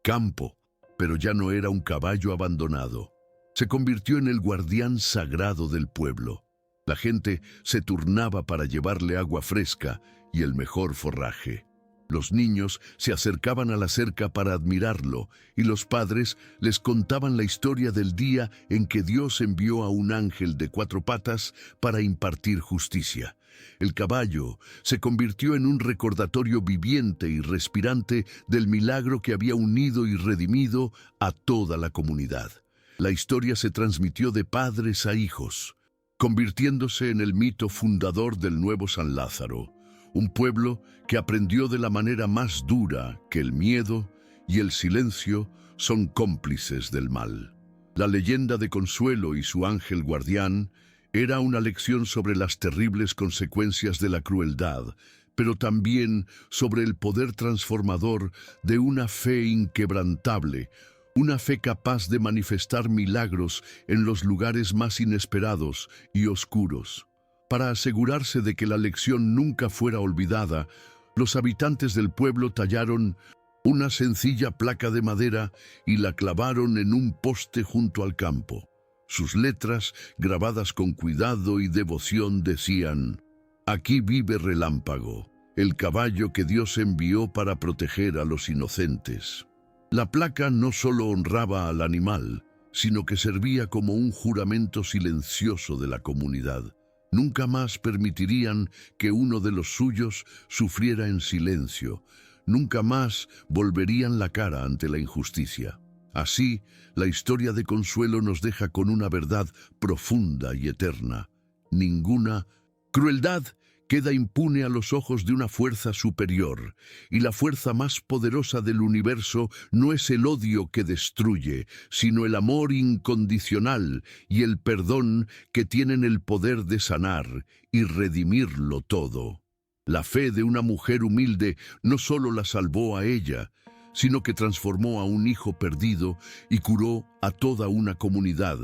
campo, pero ya no era un caballo abandonado. Se convirtió en el guardián sagrado del pueblo. La gente se turnaba para llevarle agua fresca y el mejor forraje. Los niños se acercaban a la cerca para admirarlo y los padres les contaban la historia del día en que Dios envió a un ángel de 4 patas para impartir justicia. El caballo se convirtió en un recordatorio viviente y respirante del milagro que había unido y redimido a toda la comunidad. La historia se transmitió de padres a hijos, convirtiéndose en el mito fundador del nuevo San Lázaro, un pueblo que aprendió de la manera más dura que el miedo y el silencio son cómplices del mal. La leyenda de Consuelo y su ángel guardián era una lección sobre las terribles consecuencias de la crueldad, pero también sobre el poder transformador de una fe inquebrantable, una fe capaz de manifestar milagros en los lugares más inesperados y oscuros. Para asegurarse de que la lección nunca fuera olvidada, los habitantes del pueblo tallaron una sencilla placa de madera y la clavaron en un poste junto al campo. Sus letras, grabadas con cuidado y devoción, decían: «Aquí vive Relámpago, el caballo que Dios envió para proteger a los inocentes». La placa no solo honraba al animal, sino que servía como un juramento silencioso de la comunidad. Nunca más permitirían que uno de los suyos sufriera en silencio. Nunca más volverían la cara ante la injusticia. Así, la historia de Consuelo nos deja con una verdad profunda y eterna. Ninguna crueldad queda impune a los ojos de una fuerza superior, y la fuerza más poderosa del universo no es el odio que destruye, sino el amor incondicional y el perdón que tienen el poder de sanar y redimirlo todo. La fe de una mujer humilde no solo la salvó a ella, sino que transformó a un hijo perdido y curó a toda una comunidad.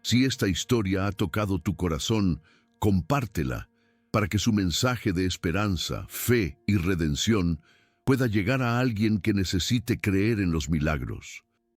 Si esta historia ha tocado tu corazón, compártela, para que su mensaje de esperanza, fe y redención pueda llegar a alguien que necesite creer en los milagros.